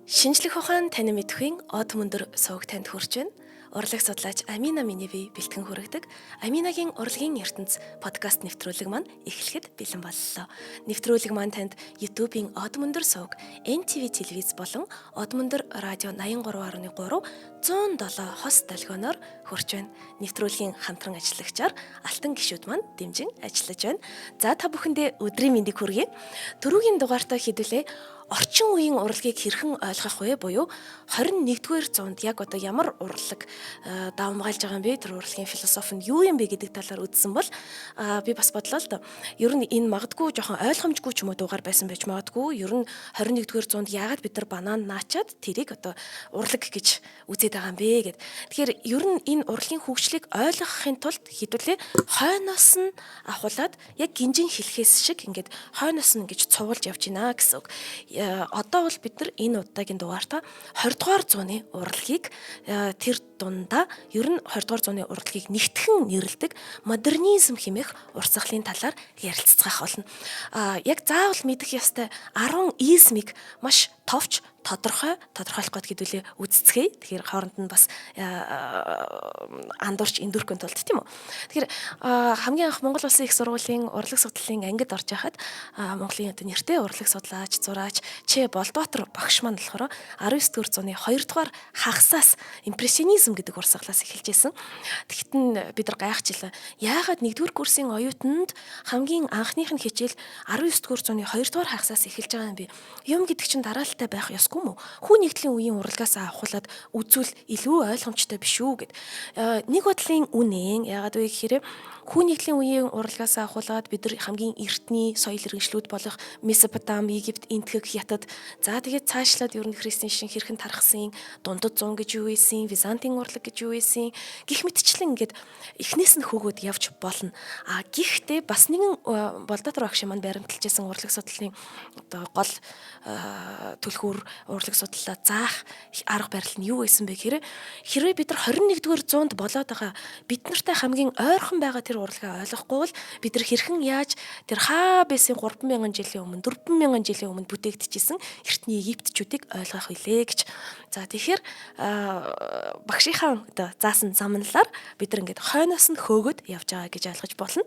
Шинжлэх ухаан тань мэдхийн од мөндөр сууг танд хүрч байна. Урлаг судлаач Амина Миневи бэлтгэн хүргэдэг Аминагийн урлагийн ертөнц подкаст нэвтрүүлэг маань эхлэхэд бэлэн боллоо. Нэвтрүүлэг маань танд YouTube-ийн од мөндөр сууг, NTV телевиз болон од мөндөр радио 83.3 107 хос долгионоор хүрч байна. Нэвтрүүлгийн хамтран ажиллагчаар алтан гишүүд маань дэмжин ажиллаж байна. За та бүхэндээ өдрийн мэндийг хүргэе. Түрүүгийн дугаартаа хэдүүлээ орчин үеийн урлагийг хэрхэн ойлгох вэ буюу 21-р зуунд яг одоо ямар урлаг давмгаалж байгаа юм бэ? Тэр урлагийн философи нь юу юм бэ гэдэг талаар үзсэн бол би бас бодлоо л доо. Ер нь энэ магадгүй жоохон ойлгомжгүй ч юм уу дугаар байсан байж магадгүй. Ер нь 21-р зуунд яагаад бид нар банан наачаад тэрийг одоо урлаг гэж үзээд байгаа юм бэ гэд. Тэгэхээр ер нь энэ урлагийн хөгжлийг ойлгохын тулд хэдүүлээ хойноос нь ахуулаад яг гинжин хэлхээс шиг ингээд хойноос нь ингэж цувуулж явж байна гэсэн үг. Одоо бол бид нар энэ удаагийн дугаартаа 20 дугаар зууны урлагийг тэр дундаа ер нь 20 дугаар зууны урлагийг нэгтгэн нэрлэдэг модернизм хэмээх урсгалын талаар ярилцах болно. Яг заавал мэдэх ёстой 10 измийг маш товч тодорхойлох гээд хэдүүлээ үздцгээе. Тэгэхээр хооронд нь бас андуурч эндүрхën тулд тийм үү. Тэгэхээр хамгийн анх Монгол Улсын их сургуулийн урлаг судлалын ангид орж яхад Монголын одоо нэртэй урлаг судлаач, зураач Ч Болбоотор багш маань болохоор 19-р зууны 2 дугаар хагасаас импрессионизм гэдэг урсгалаас эхэлж байсан. Тэгэхдээ бид нар гайхажлаа. Яагаад 1-р курсын оюутанд хамгийн анхных нь хичээл 19-р зууны 2 дугаар хагасаас эхэлж байгаа юм бэ? Юм гэдэг чинь дараалалтай байх ёсгүй мүү? Хүн нэгдлийн үеийн урлагаас авахуулаад үзвэл илүү ойлгомжтой биш үү гэд. Нэг бодлын үнэн яагаад вэ гэхээр хүн нэгдлийн үеийн урлагаас авахуулаад бид нар хамгийн эртний соёл иргэншлүүд болох Месопотами, Египт, Энтхэг, Хятад за тэгээд цаашлаад ер нь христийн шин хэрхэн тархсан, дундад зун гэж юу ийсэн, Византын урлаг гэж юу ийсэн гих мэтчлэн ингээд эхнээс нь хөөгөөд явж болно. Гэхдээ бас нэгэн Болбоотор багш маань баримталжсэн урлаг судлалын одоо гол түлхүүр урлаг судлалаа заах арга барил нь юу байсан бэ гэхээр хэрвээ бид нар 21-р зуунд болоод байгаа бид нартай хамгийн ойрхон байгаа тэр урлагаа ойлгохгүй бол бид нар хэрхэн яаж тэр хаа байсан 3000 жилийн өмнө 4000 жилийн өмнө бүтээгдчихсэн эртний египтчүүдийг ойлгох билээ гэж. За тэгэхээр багшийнхаа одоо заасан замналаар бид нар ингээд хойноос нь хөөгöd явж байгаа гэж ойлгож болно.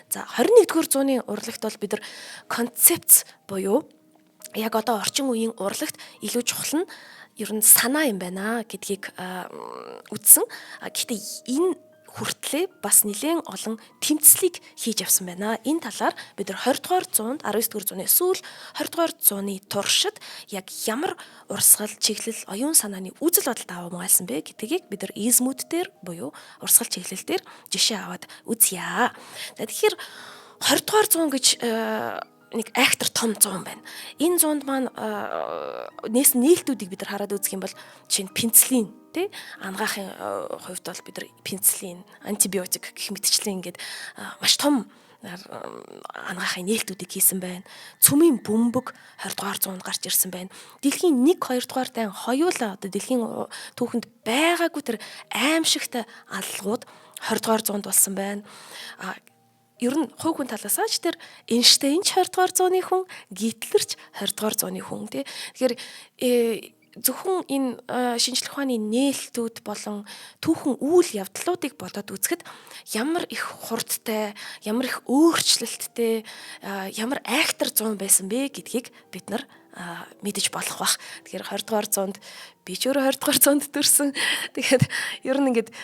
За 21-р зууны урлагт бол бид нар концепц буюу яг одоо орчин үеийн урлагт илүү чухал нь ер нь санаа юм байна гэдгийг үзсэн. Гэхдээ энэ хүртлээ бас нэлээд олон тэмцлийг хийж явсан байна. Энэ талаар бид нар 20 дугаар зуунд 19-р зууны сүүл 20 дугаар зууны туршид яг ямар урсгал, чиглэл, оюун санааны үзэл бодол давмгаалсан бэ гэдгийг бид нар измүүд дээр буюу урсгал чиглэл дээр жишээ аваад үзье. Тэгэхээр 20 дугаар зуун гэж нэг актер том зуун байна. Энэ зуунд маань нээлтүүдийг бид нар хараад үзэх юм бол жишээ нь пенцилин тий ангаахын хувьд бол бид нар пенцилин, антибиотик гэх мэтчлэн ингээд маш том ангаахын нээлтүүдийг хийсэн байна. Цөмийн бөмбөг 20 дугаар зуунд гарч ирсэн байна. Дэлхийн 1, 2 дугаар дай хоёулаа одоо дэлхийн түүхэнд байгаагүй тэр аимшигтай аллагууд 20 дугаар зуунд болсон байна. Ер нь хувь хүн талаас ч тэр Эйнштейн ч 20 дугаар зууны хүн, Гитлерч 20 дугаар зууны хүн тий. Тэгэхээр зөвхөн энэ шинжлэх ухааны нээлтүүд болон түүхэн үйл явдлуудыг бодоод үзэхэд ямар их хурдтай, ямар их өөрчлөлттэй, ямар актер зуун байсан бэ гэдгийг бид нар мэдэж болох бах. Тэгэхээр 20 дугаар зуунд би ч өөрөө 20 дугаар зуунд төрсөн. Тэгэхээр ер нь ингээд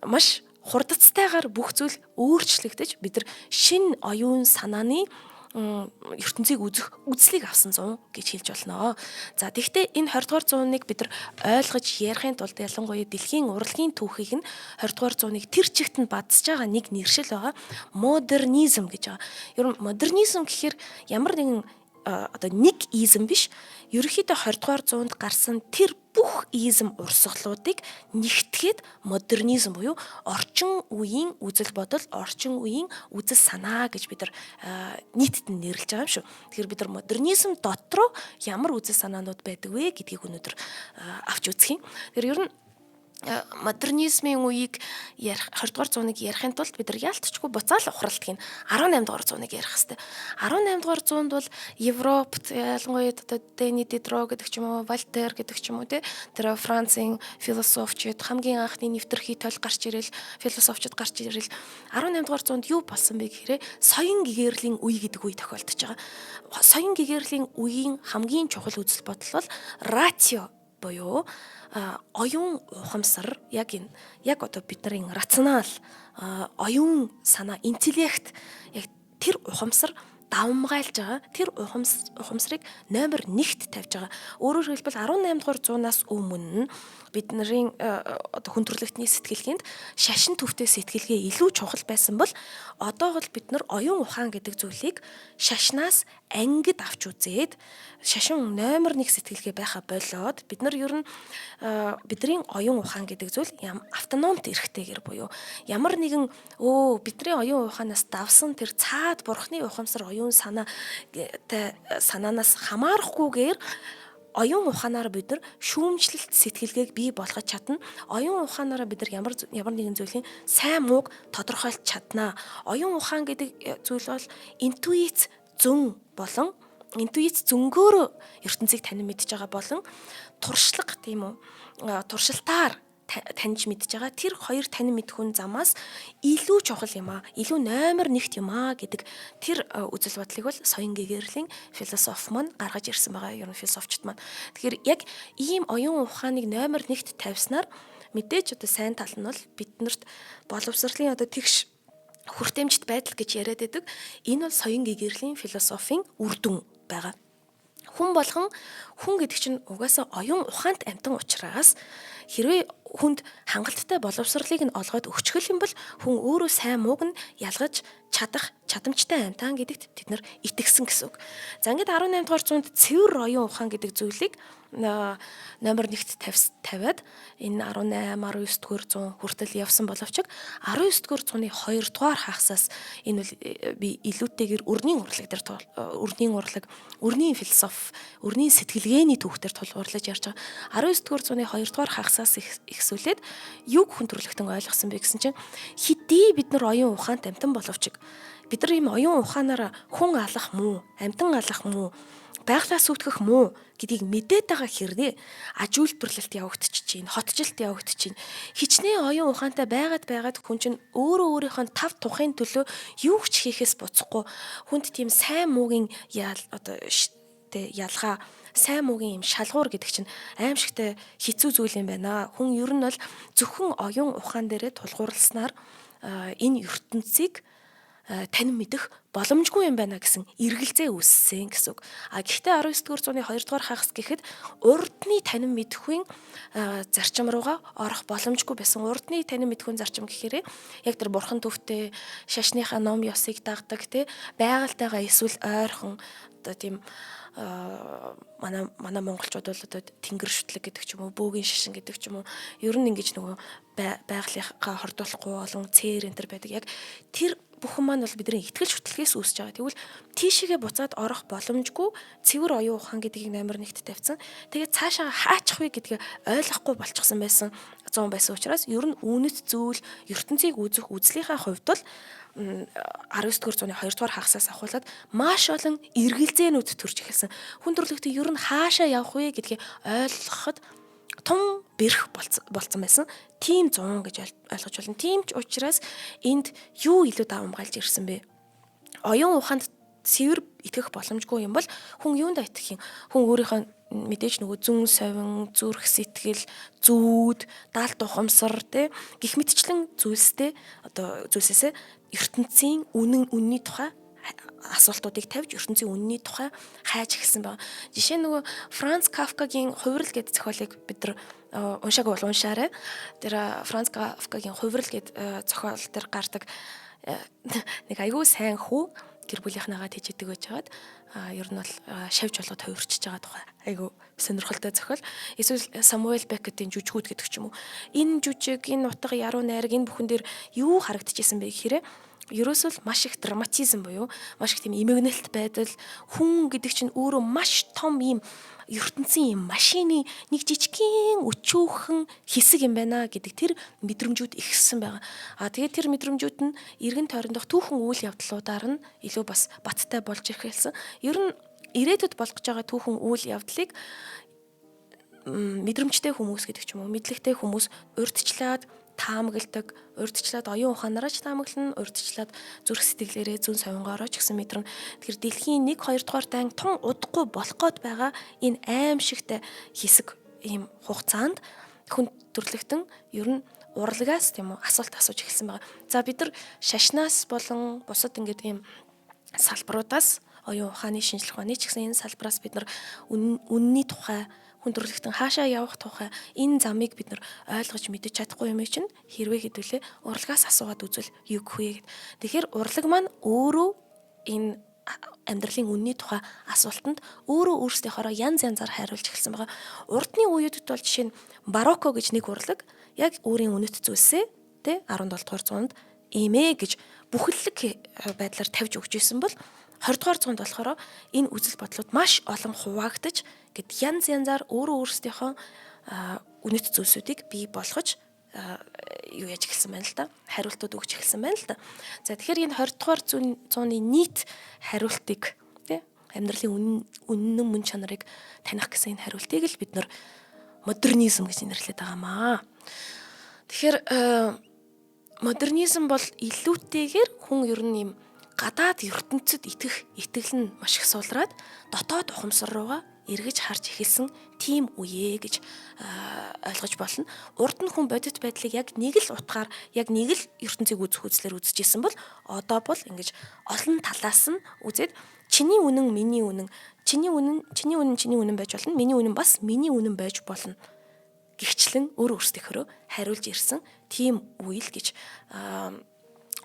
маш хурдцтайгаар бүх зүйл өөрчлөгдөж бид нар шинэ оюун санааны ертөнцийг үзэх үзлийг авсан зуун гэж хэлж болно. За тэгвэл энэ 20 дугаар зууныг бид нар ойлгож ярихын тулд ялангуяа дэлхийн урлагийн түүхийг нь 20 дугаар зууныг тэр чигт нь бадсаж байгаа нэг нэршил байгаа модернизм гэж байгаа. Ер нь модернизм гэхээр ямар нэгэн одоо нэг изм биш, ерөнхийдөө 20 дугаар зуунд гарсан тэр бүх изм урсгалуудыг нэгтгээд модернизм буюу орчин үеийн үзэл бодол, орчин үеийн үзэл санаа гэж бид нар нийтэд нь нэрлэж байгаа юм шүү. Тэгэхээр бид нар модернизм дотроо ямар үзэл санаанууд байдаг вэ гэдгийг өнөөдөр авч үзэх юм. Тэгэхээр ер нь модернизмын үеийг ярих 20 дугаар зууныг ярихын тулд бид нар яалтчгүй буцаал ухралтыг 18 дугаар зууныг ярих хэрэгтэй. 18 дугаар зуунд бол Европт ялангуяа одоо Дени Дидро гэдэг ч юм уу, Вольтер гэдэг ч юм уу тэр Францын философчид хамгийн анхны нэвтрхий тойл гарч ирэл философчид гарч ирэл 18 дугаар зуунд юу болсон бэ гэхээр соён гэгэрлийн үе гэдэг үе тохиолдож байгаа. Соён гэгэрлийн үеийн хамгийн чухал үзэл бодол бол ратио буюу оюун ухамсар яг одоо бидний рационал оюун санаа интеллект яг тэр ухамсар давмгайлж байгаа тэр ухамсарыг номер 1-т тавьж байгаа. Өөрөөр хэлбэл 18 дугаар зуунаас өмнө бидний одоо хүн төрөлхтний сэтгэлгээнд шашин төвтэй сэтгэлгээ илүү чухал байсан бол одоо бол бид нар оюун ухаан гэдэг зүйлийг шашнаас ангид авч үзээд шашин номер 1 сэтгэлгээ байха болоод бид нар ер нь бидний оюун ухаан гэдэг зүйл автономт эрхтэйгэр буюу ямар нэгэн бидний оюун ухаанаас давсан тэр цаад бурхны ухамсар оюун санаанаас хамаарахгүйгээр оюун ухаанаар бид нар шүүмжлэлт сэтгэлгээг бий болгож чадна. Оюун ухаанаараа бид нар ямар нэгэн зүйлийн сайн мууг тодорхойлж чаднаа. Оюун ухаан гэдэг зүйл бол интуиц зөнгөөр ертөнцийг танин мэдж байгаа болон туршлага тийм үү туршилтаар таньж мэдж байгаа тэр хоёр танин мэдхүн замаас илүү чухал юм аа, илүү номер 1 юм аа гэдэг тэр үзэл бодлыг бол соён гэгэрлийн философи маань гаргаж ирсэн байгаа ер нь философчд маань. Тэгэхээр яг ийм оюун ухааныг номер 1-т тавьснаар мэдээж одоо сайн тал нь бол биднэрт боловсролын одоо тэгш хүртээмжит байдал гэж яриад байдаг. Энэ бол соён гэгэрлийн философийн үр дүн байгаа. Хүн гэдэг чинь угаасаа оюун ухаант амтан учраас хэрвээ хүнд хангалттай боловсролыг нь олгоод өгчгөл юм бол хүн өөрөө сайн мууг нь ялгаж чадах чадамжтай амтан гэдэгт тэд нар итгэсэн гэсэн үг. За ингээд 18 дугаар зуунд цэвэр оюун ухаан гэдэг зүйлийг номер 1-т тавиад энэ 18 19 дугаар зуун хүртэл явсан боловч 19 дугаар зууны 2 дугаар хагасаас энэ бол би илүүтэйгээр өрний философи, өрний сэтгэлгээний түүхтэр тулгуурлаж ярьж байгаа. 19 дугаар зууны 2 дугаар хагасаас ихсүүлээд юг хүн төрөлхтөн ойлгосон бэ гэсэн чинь хэдий бид нар оюун ухаант амтан боловч бид нар ийм оюун ухаанаараа хүн алах муу, амтан алах муу, байглаа сүтгэх муу гэдгийг мэдээд байгаа хэрнээ аж үйлдвэрлэлт явагдчихжээ, хотжилт явагдчихжээ. Хичнээн оюун ухаантай байгаад хүн чинь өөрийнхөө тав тухайн төлөө юу ч хийхээс буцахгүй хүнд тийм сайн муугийн ялгаа сайн муугийн юм шалгуур гэдэг чинь аимшигтай хэцүү зүйл юм байна. Хүн ер нь бол зөвхөн оюун ухаан дээрээ тулгуурласнаар энэ ертөнцийг танин мэдэх боломжгүй юм байна гэсэн эргэлзээ үүссэн гэсэн үг. Гэхдээ 19 дугаар зууны 2 дугаар хагас гэхэд урдны танин мэдхийн зарчим руугаа орох боломжгүй байсан. Урдны танин мэдхийн зарчим гэхээр яг тэр бурхан төвтэй шашныхаа ном ёсыг дагдаг байгальтайгаа эсвэл ойрхон одоо тийм манай монголчууд бол одоо тэнгэр шүтлэг гэдэг ч юм уу, бөөгийн шашин гэдэг ч юм уу, ер нь ингэж нөгөө байгалийнхаа хордуулахгүй олон цээр энэ төр байдаг. Яг тэр бүхэн маань бол бидний ихтгэл шүтлгээс үүсэж байгаа. Тэгвэл тийшээгээ буцаад орох боломжгүй цэвэр оюун ухаан гэдгийг номер 1-т тавьсан. Тэгээд цаашаа хаачих вэ гэдгээ ойлгохгүй болчихсон байсан учраас ер нь үнэт зүйл ертөнцийг үзэх үзлийнхаа хувьд бол 19 дугаар зууны 2 дугаар хагасаас ахуулаад маш олон эргэлзээнүүд төрж эхэлсэн. Хүн төрөлхтөн ер нь хаашаа явах вэ гэдгийг ойлгоход тун бэрх болцсон байсан. Тийм 100 гэж ойлгож байна. Тийм ч учраас энд юу илүү давамгайлж ирсэн бэ? Оюун ухаанд цэвэр итгэх боломжгүй юм бол хүн юунд итгэх юм? Хүн өөрийнхөө мэдээж нөгөө зүн совин, зүрх сэтгэл, зүүд, даалт ухамсар гэх мэтчлэн зүйлсээсээ ертөнцийн үнний тухай асуултуудыг тавьж ертөнцийн үнний тухай хайж эхэлсэн байна. Жишээ нөгөө Франц Кафкагийн Хувирал гэдэг зохиолыг бид нар уншаагүй бол уншаарай. Тэр Франц Кафкагийн Хувирал гэдэг зохиол дээр гардаг нэг аягүй сайн хүү гэр бүлийнхнаагаа тэжээдэг байж хагаад ер нь бол шавж болгоод хувирчиж байгаа тухай айгүй сонирхолтой зохиол. Эсвэл Самуэль Беккетийн жүжигүүд гэдэг ч юм уу. Энэ жүжиг, энэ утга, яруу найраг энэ бүхэн дээр юу харагдчихсэн бэ гэхээр ерөөсөө маш их драматизм буюу маш их тийм эмгэнэлт байдал хүн гэдэг чинь өөрөө маш том ийм ертөнцийн юм машины нэг жижигхэн өчүүхэн хэсэг юм байна гэдэг тэр мэдрэмжүүд ихссэн байгаа. Тэгээд тэр мэдрэмжүүд нь эргэн тойрондох түүхэн үйл явдлуудаар нь илүү бас баттай болж ирхэлсэн. Ер нь ирээдүйд болгож байгаа түүхэн үйл явдлыг мэдрэмжтэй хүмүүс гэдэг ч юм уу, мэдлэгтэй хүмүүс урьдчилаад таамагладаг, урьдчилаад оюун ухаанаараа ч таамаглана, урьдчилаад зүрх сэтгэлээрээ зүүн совингоороо ч гэсэн мэдрэн. Тэгэхээр дэлхийн 1 2 дугаар дан тун удахгүй болох гээд байгаа энэ аимшигтай хэсэг ийм хугацаанд хүн төрлөختөн ер нь урлагаас тийм үү асуулт асууж эхэлсэн байгаа. За бид нар шашнаас болон бусад ингээд ийм салбаруудаас оюун ухааны шинжилгээ ухааны ч гэсэн энэ салбараас бид нар үнний тухай хүн төрлөختөн хаашаа явах тухай энэ замыг бид нар ойлгож мэдэж чадахгүй юм чинь хэрвээ хэдүүлээ урлагаас асуугаад үзвэл юу гэх вэ гэд. Тэгэхээр урлаг маань өөрөө энэ амьдралын үнний тухай асуултанд өөрөө өөрсдийнхоороо янз янзаар хариулж эхэлсэн байгаа. Урдны үеүдэд бол жишээ нь барокко гэж нэг урлаг яг өөрийн үнэт зүйлсээ тэ 17 дугаар зуунд эмээ гэж бүхэллэг байдлаар тавьж өгч ирсэн бол 20 дугаар зуунд болохоор энэ үзэл бодлууд маш олон хуваагдаж гэд янз янзаар өөрсдийнхөө үнэт зүйлсүүдийг бий болгож юу яаж эхэлсэн байна л да. Хариултууд өгч эхэлсэн байна л да. За тэгэхээр энэ 20 дугаар зууны нийт хариултыг тий амьдралын үнэн мөн чанарыг таних гэсэн энэ хариултыг л бид нар модернизм гэж нэрлэдэг байгаамаа. Тэгэхээр модернизм бол илүүтэйгээр хүн ер нь юм гадаад ертөнцид итгэл нь маш их суулраад дотоод ухамсар руугаа эргэж харж эхэлсэн тийм үе гэж ойлгож болно. Урд нь хүн бодит байдлыг яг нэг л утгаар яг нэг л ертөнцийг үзэх үзлэр үзэжсэн бол одоо бол ингэж олон талаас нь үзээд чиний үнэн миний үнэн, чиний үнэн байж болно, миний үнэн бас миний үнэн байж болно гихчлэн өөрсдийнхөө хариулж ирсэн тийм үйл гэж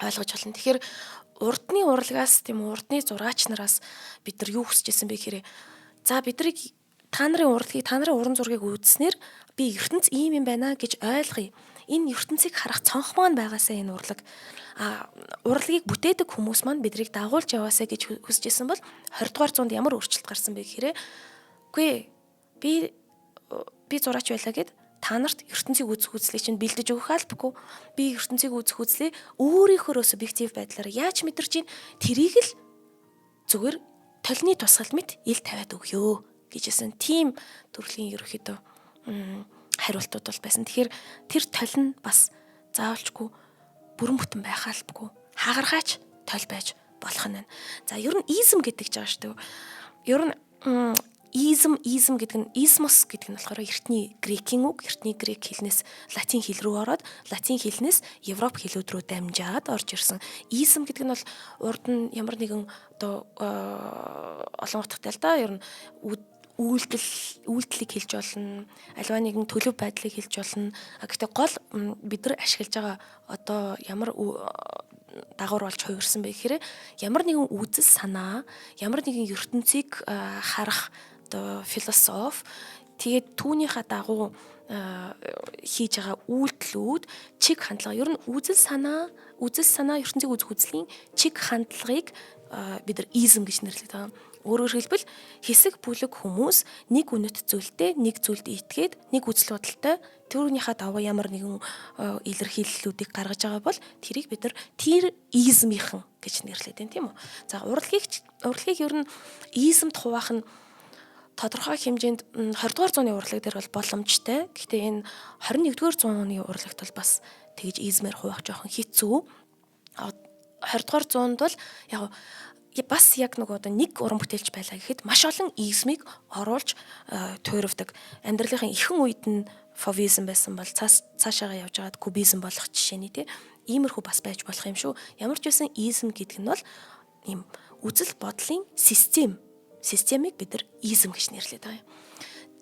ойлгож болно. Тэгэхээр урдны урлагаас тийм урдны зураач нараас бид нар юу хүсэж ирсэн бэ гэхээр за биднийг та нарын уран зургийг үзснээр би ертөнц ийм юм байна гэж ойлгоё. Энэ ертөнцийг харах цонх маань байгаасаа энэ урлаг урлагийг бүтээдэг хүмүүс маань биднийг дагуулж яваасаа гэж хүсэж ирсэн бол 20 дугаар зуунд ямар өөрчлөлт гарсан бэ гэхээр үгүй би зураач байлаа гэд та нарт ертөнцийг үзэх үзлийг чинь бэлдэж өгөх албагүй. Би ертөнцийг үзэх үзлээ өөрийнхөө субъектив байдлаар яаж мэдэрч ийн тэрийг л зүгээр толны тусгал мэт ил тавиад өгөө гэжсэн тийм төрлийн ерөөхдөө хариултууд бол байсан. Тэгэхээр тэр тол нь бас заавалчгүй бүрэн бүтэн байх албагүй. Хагаргаач тол байж болох нь байна. За ер нь изм гэдэг ч байгаа шүү дээ. Ер нь изм гэдэг нь измос гэдэг нь болохоор эртний грекийн үг, эртний грек хэлнээс латин хэл рүү ороод латин хэлнээс европ хэлүүд рүү дамжаад орж ирсэн. Изм гэдэг нь бол урд нь ямар нэгэн одоо олон утгатай л да. Ер нь үйлдэлийг хэлж болно, альва нэгэн төлөв байдлыг хэлж болно. Гэхдээ гол бид нар ашиглаж байгаа одоо ямар дагавар болж хувирсан бэ гэхээр ямар нэгэн үзэл санаа, ямар нэгэн ертөнцийг харах одоо философи тэгээд түүнийхээ дагуу хийж байгаа үйлдэлүүд чиг хандлага ер нь үзэл санаа ертөнцийг үзэх үзлийн чиг хандлагыг бид нар изм гэж нэрлэдэг. Өөрөөр хэлбэл хэсэг бүлэг хүмүүс нэг үнэт зүйлдээ нэг зүйлд итгээд нэг үзэл бодолтой түүнийхээ дагуу ямар нэгэн илэрхийллүүдийг гаргаж байгаа бол тэрийг бид нар тэр измийнхэн гэж нэрлэдэг тийм үү. За урлагийг ер нь измд хуваах нь тодорхой хэмжээнд 20 дугаар зууны урлаг дээр бол боломжтой. Гэхдээ энэ 21 дугаар зууны урлагт бол бас тэгж измээр хуваах жоохон хэцүү. 20 дугаар зуунд бол бас яг нэг одоо нэг уран бүтээлч байлаа гэхэд маш олон измыг оруулж туйравдаг. Амьдралын ихэнх үед нь фовизм байсан бол цаашаага явж байгаад кубизм болох жишээний тий. Иймэрхүү бас байж болох юм шүү. Ямар ч байсан изм гэдэг нь бол ийм үзэл бодлын системийг бид нар изм гэж нэрлэдэг юм.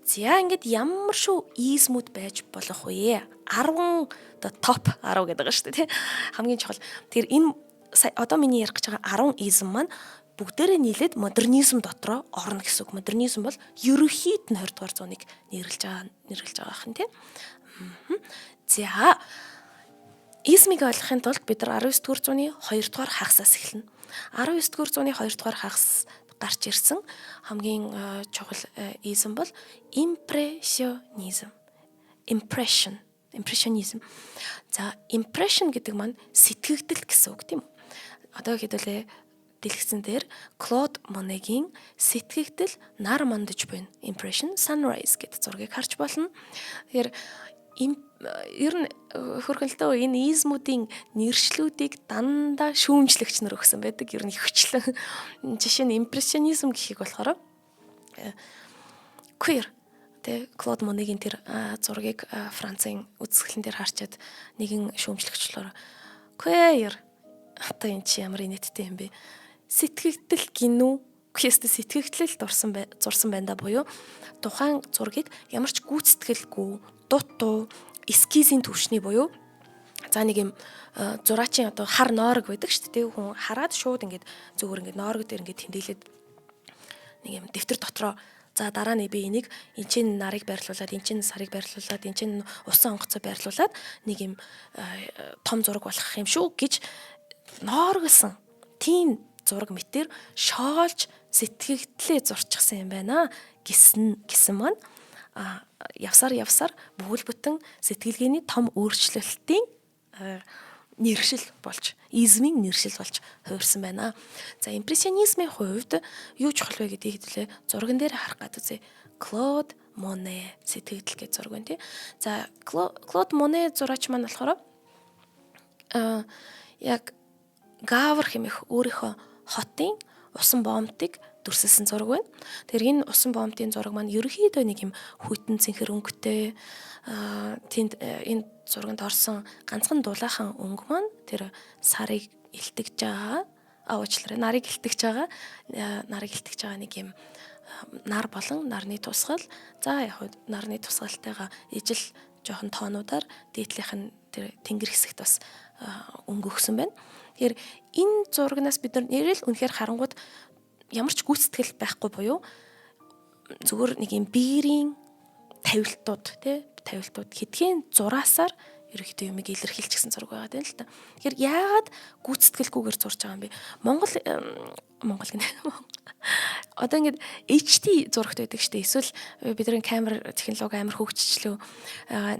За ингээд ямар шүү измүүд байж болох вэ? 10 одоо топ 10 гэдэг байгаа шүү дээ тий. Хамгийн чухал. Тэгэхээр энэ одоо миний ярих гэж байгаа 10 изм маань бүгдээрээ нийлээд модернизм дотроо орно гэсэн үг. Модернизм бол ерөнхийд нь 20 дугаар зууныг нэрлэж байгаа юм тийм. За измиг ойлгохын тулд бид нар 19 дугаар зууны 2 дугаар хагасаас эхэлнэ. 19 дугаар зууны 2 дугаар хагас гарч ирсэн хамгийн чухал изм бол impressionism. За impression гэдэг маань сэтгэгдэл гэсэн үг тийм үү? Одоо хэдүүлээ дэлгэцэн дээр Клод Монегийн сэтгэгдэл нар мандаж буйна. Impression sunrise гэдэг зургийг харж болно. Тэгэхээр ер нь хөрхөлтөө энэ измүүдийн нэршлүүдийг дандаа шүүмжлэгч нар өгсөн байдаг. Ер нь хвчлэн жишээ нь impressionism гэхийг болохоор queer тэ Клод Монегийн тэр зургийг Францын үзэсгэлэн дээр харчаад нэгэн шүүмжлэгчлэр queer одоо энэ чи ямар инээдтэй юм бэ? Сэтгэгдэл гинүү гэхээс сэтгэгдлэл зурсан байна да буюу тухайн зургийг ямар ч гүйцэтгэлгүй дутуу эскизийн түвшний буюу за нэг юм зураачийн одоо хар ноорог байдаг шүү дээ. Хүн хараад шууд ингээд зүгээр ингээд ноорог дээр ингээд тэмдэглээд нэг юм дэвтэр дотроо за дараа нь би энийг энэ чинь нарыг байрлуулад энэ чинь сарыг байрлуулад энэ чинь усан онгоцоо байрлуулад нэг юм том зураг болох юм шүү гэж нооргосон тийм зураг мэтэр шоолж сэтгэгдлээ зурчихсан юм байна гэсэн маань явсаар бүгэл бүтэн сэтгэлгээний том өөрчлөлтийн нэршил болж измийн нэршил болж хувирсан байна. За импрессионизмын хувьд юу чухал вэ гэдгийг хэвлээ зурган дээр харах гэдэг үзье. Клод Моне сэтгэгдэл гэж зураг байна тий. За Клод Моне зураач маань болохоор яг Гавр хэмээх өөрийнхөө хотын усан боомтыг дүрсэлсэн зураг байна. Тэр энэ усан боомтын зураг маань ерөнхийдөө нэг юм хүйтэн цэнхэр өнгөтэй тэнд энэ зурганд орсон ганцхан дулаахан өнгө маань тэр сарыг илтгэж байгаа нарыг илтгэж байгаа нэг юм нар болон нарны тусгал за яг нарны тусгалтайгаа ижил жоохон тоонуудаар дээдлийнх нь тэр тэнгэр хэсэгт бас өнгө өгсөн байна. Тэгэхээр энэ зурагнаас бид нар нэрэл үнэхээр харангууд ямар ч гүйцэтгэл байхгүй буюу зүгээр нэг юм биерийн тавилтууд хэдхэн зураасаар ерөөхдөө юмыг илэрхийлчихсэн зураг байгаа юм л та. Тэгэхээр яагаад гүйцэтгэлгүйгээр зурж байгаа юм бэ? Монгол гэнэ. Одоо ингээд HD зурагт байдаг шүү дээ. Эсвэл бидний камер технологи амар хөгжчлөө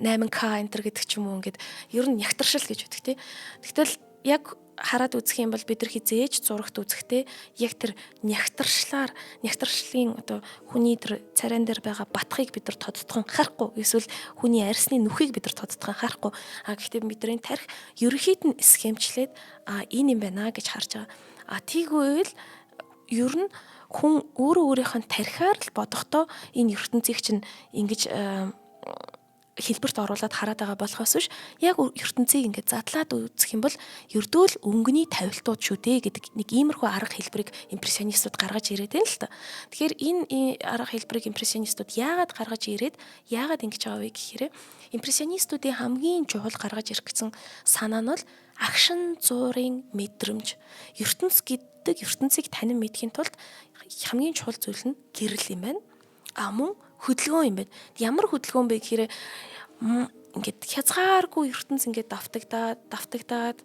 8K enter гэдэг ч юм уу ингээд ер нь нягтршил гэж байдаг тий. Тэгтэл яг хараад үзэх юм бол бид нар хизээж зурагт үзэхдээ яг тэр нягтршлын одоо хүний тэр царайн дээр байгаа батхыг бид нар тодтгон харахгүй эсвэл хүний арьсны нүхийг бид нар тодтгон харахгүй гэхдээ бидний тарих ерөнхийд нь схемчлээд энэ юм байна гэж харж байгаа. Тийгвэл ер нь хүн өөрийнхөө тарихаар л бодохдоо энэ ертөнцийг чинь ингэж хэлбэрт оруулаад хараад байгаа болохоос биш яг ертөнцийг ингээд задлаад үзэх юм бол ердөөл өнгөний тавилтууд шүү дээ гэдэг нэг иймэрхүү арга хэлбэрийг импрессионистууд гаргаж ирээд байна л та. Тэгэхээр энэ арга хэлбэрийг импрессионистууд яагаад гаргаж ирээд яагаад ингэж байгаа вэ гэхээр импрессионистуудын хамгийн чухал гаргаж ирэх гэсэн санаа нь бол агшин зуурын мэдрэмж ертөнцийг танин мэдхийн тулд хамгийн чухал зүйл нь гэрэл юм байна. Мөн хөдөлгөөн юм байна. Ямар хөдөлгөөн бэ гэхээр ингээд хязгааргүй ертөнц ингээд давтагдаад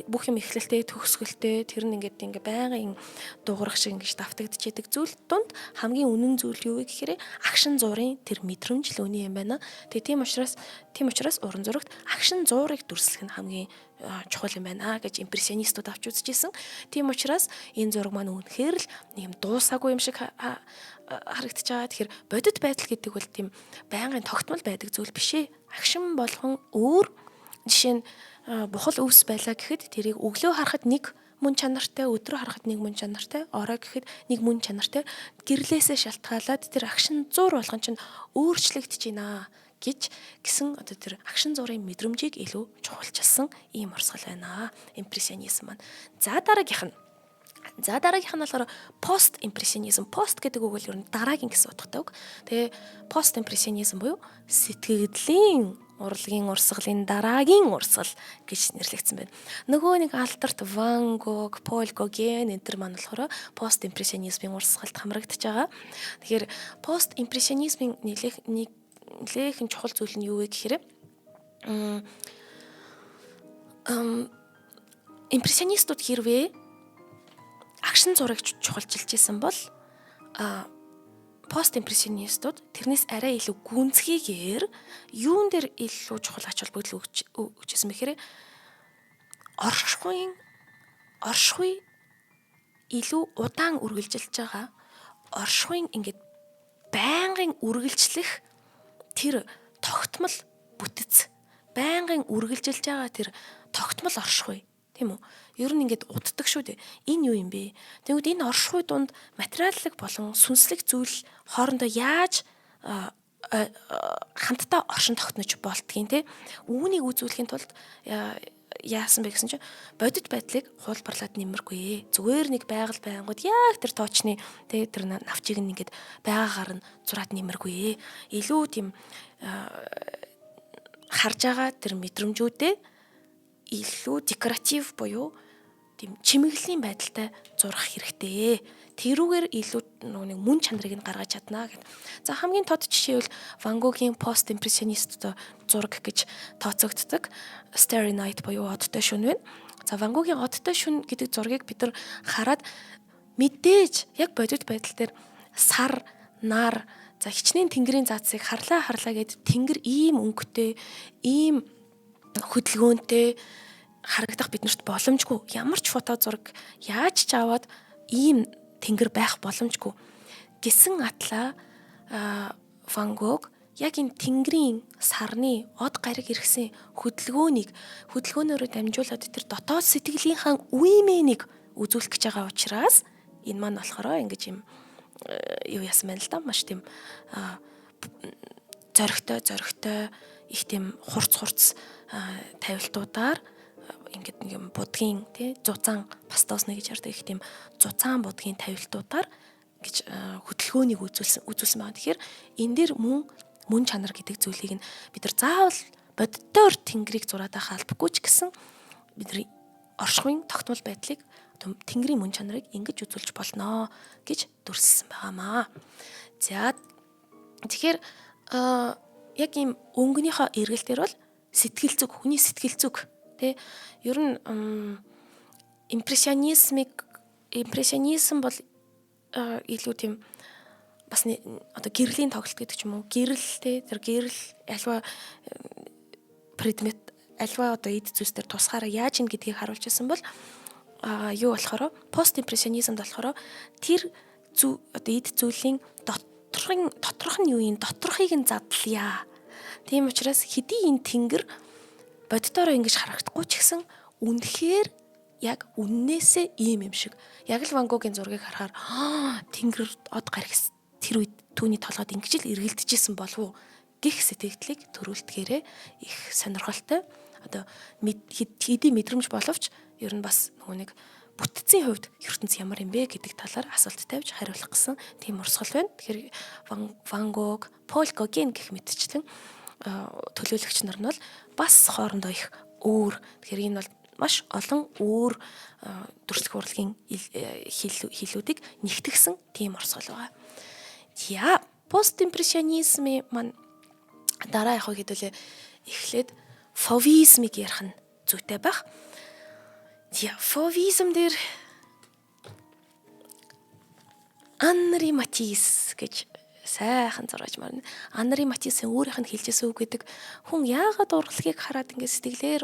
бүх юм эхлэлтэй төгсгөлтэй тэр нь ингээд байнгын дуурах шиг ингэж давтагдчихэдэг зүйл донд хамгийн үнэн зүйл юу вэ гэхээр агшин зуурын тэр мэдрэмж л үний юм байна. Тэгээ тийм учраас уран зурагт агшин зуурыг дүрслэх нь хамгийн чухал юм байна гэж импрессионистууд авч үзчихсэн. Тийм учраас энэ зураг маань үнэхээр л нэг юм дуусаагүй юм шиг харагдаж байгаа. Тэгэхээр бодит байдал гэдэг бол тийм байнгын тогтмол байдаг зүйл биш ээ. Агшин болгон өөр жишээ нь бухал өвс байлаа гэхэд тэрийг өглөө харахад нэг мөн чанартай, өдрөө харахад нэг мөн чанартай, орой гэхэд нэг мөн чанартай гэрлээсээ шалтгаалаад тэр агшин зуур болгон чинь өөрчлөгдөж байна гэсэн одоо тэр агшин зуурын мэдрэмжийг илүү чухалчилсан ийм урсгал байна. Импрессионизм маань. За дараагийнх нь болохоор пост импрессионизм. Пост гэдэг үг бол ер нь дараагийн гэсэн утгатай үг. Тэгээ пост импрессионизм буюу сэтгэгдлийн урлагийн урсгалын дараагийн урсгал гэж нэрлэгдсэн байна. Нөгөө нэг Альберт Ван Гог, Пол Гоген энэ төр маань болохоор пост импрессионизмын урсгалд хамрагдаж байгаа. Тэгэхээр пост импрессионизмын нэлээхэн чухал зүйл нь юу вэ гэхээр импрессионистууд хэрвээ агшин зураг чухалчилж исэн бол пост импрессионистууд тэрнээс арай илүү гүнзгийгээр юун дээр илүү чухал ач холбогдол өгчсэн бэхээр оршихуй илүү удаан үргэлжилж байгаа оршихуйн ингээд байнгын үргэлжлэх тэр тогтмол бүтэц байнгын үргэлжилж байгаа тэр тогтмол оршихуй тийм үү? Ер нь ингээд уддаг шүү дээ. Энэ юу юм бэ? Тэгвэл энэ оршихуй дунд материаллык болон сүнслэг зүйл хоорондоо яаж хамтдаа оршин тогтнож болдгийг те үүнийг үзүүлэхийн тулд яасан бэ гэсэн чинь бодит байдлыг хуулбарлаад нэмэргүй. Зүгээр нэг байгаль байнгут яг тэр тоочны тэр навчийг ингээд байгаагаар нь зураад нэмэргүй. Илүү тийм харж байгаа тэр мэдрэмжүүдээ илүү декоратив буюу тийм чимэглэлийн байдалтай зурах хэрэгтэй. Тэрүүгээр илүү нэг мөн чанарыг нь гаргаж чадна гэд. За хамгийн тод жишээ бол Ван Гогийн пост импрессионист зураг гэж тооцогддог. Starry Night буюу одтой шөнө байна. За Ван Гогийн одтой шөнө гэдэг зургийг бид нар хараад мэдээж яг бодит байдал дээр сар, нар, за хичнээн тэнгэрийн заацыг харлаа гэд тэнгэр ийм өнгөтэй, ийм хөдөлгөөнтэй харагдах биднэрт боломжгүй. Ямар ч фото зураг яаж ч аваад ийм тэнгэр байх боломжгүй. Гэсэн атла Ван Гог яг энэ тэнгэрийн сарны од гариг иргсэн хөдөлгөөнөөрөө дамжуулаад тэр дотоод сэтгэлийнхаа үемэнийг үзүүлэх гэж байгаа учраас энэ маань болохоор ингэж юм юу яасан байна л да, маш тийм зоригтой их тийм хурц тавилтуудаар ингээд нэг юм будгийн тий зузаан пастосны гэж ярьдаг их тийм зузаан будгийн тавилтуудаар гэж хөдөлгөөнийг үзүүлсэн байна. Тэгэхээр энэ дээр мөн чанар гэдэг зүйлийг нь бид нар заавал боддоор тэнгэрийг зураад байхаа албагүй ч гэсэн бидний оршихуйн тогтмол байдлыг тэнгэрийн мөн чанарыг ингэж үзүүлж болно гэж дүрсэлсэн байгаамаа. За тэгэхээр яг ийм өнгөнийхөө эргэлтэр бол хүний сэтгэл зүг тий ер нь импрессионизм бол илүү тийм бас одоо гэрлийн тоглолт гэдэг ч юм уу гэрэл тий тэр гэрэл альва предмет альва одоо эд зүйлс дээр тусгаараа яаж ин гэдгийг харуулж ирсэн бол юу болохоор пост импрессионизмд болохоор тэр одоо эд зүйлийн доторх нь юу юм доторхыг нь задлая. Тийм учраас хэдий энэ тэнгэр боддороо ингэж харагдахгүй ч гэсэн үнэхээр яг үннээсээ ийм юм шиг. Яг л Ван Гогийн зургийг харахаар тэнгэр од гарагс тэр үед түүний толгойд ингэж л эргэлдэжсэн болов уу гэх сэтгэлдлийг төрүүлдгээрээ их сонирхолтой. Одоо хэдий мэдрэмж боловч ер нь бас нөгөө нэг бүтцийн хувьд ертөнц ямар юм бэ гэдэг талаар асуулт тавьж хариулах гэсэн тийм урсгал байна. Тэгэхээр Ван Гог, Пол Гоген гэх мэтчлэн төлөөлөгч нар нь бол бас хоорондоо их өөр. Тэгэхээр энэ бол маш олон өөр дүрслэх урлагийн хэллүүдийг нэгтгэсэн тийм урсгал байгаа. За, пост импрессионизмын маань дараа яг хэдүүлээ эхлээд фовизмыг ярих нь зүйтэй байх. За, фовизм дээр Анри Матис гэж сайхан зураач марна. Анри Матисын өөрийнх нь хэлжсэн үг гэдэг хүн яагаад урлагийг хараад ингэ сэтгэлээр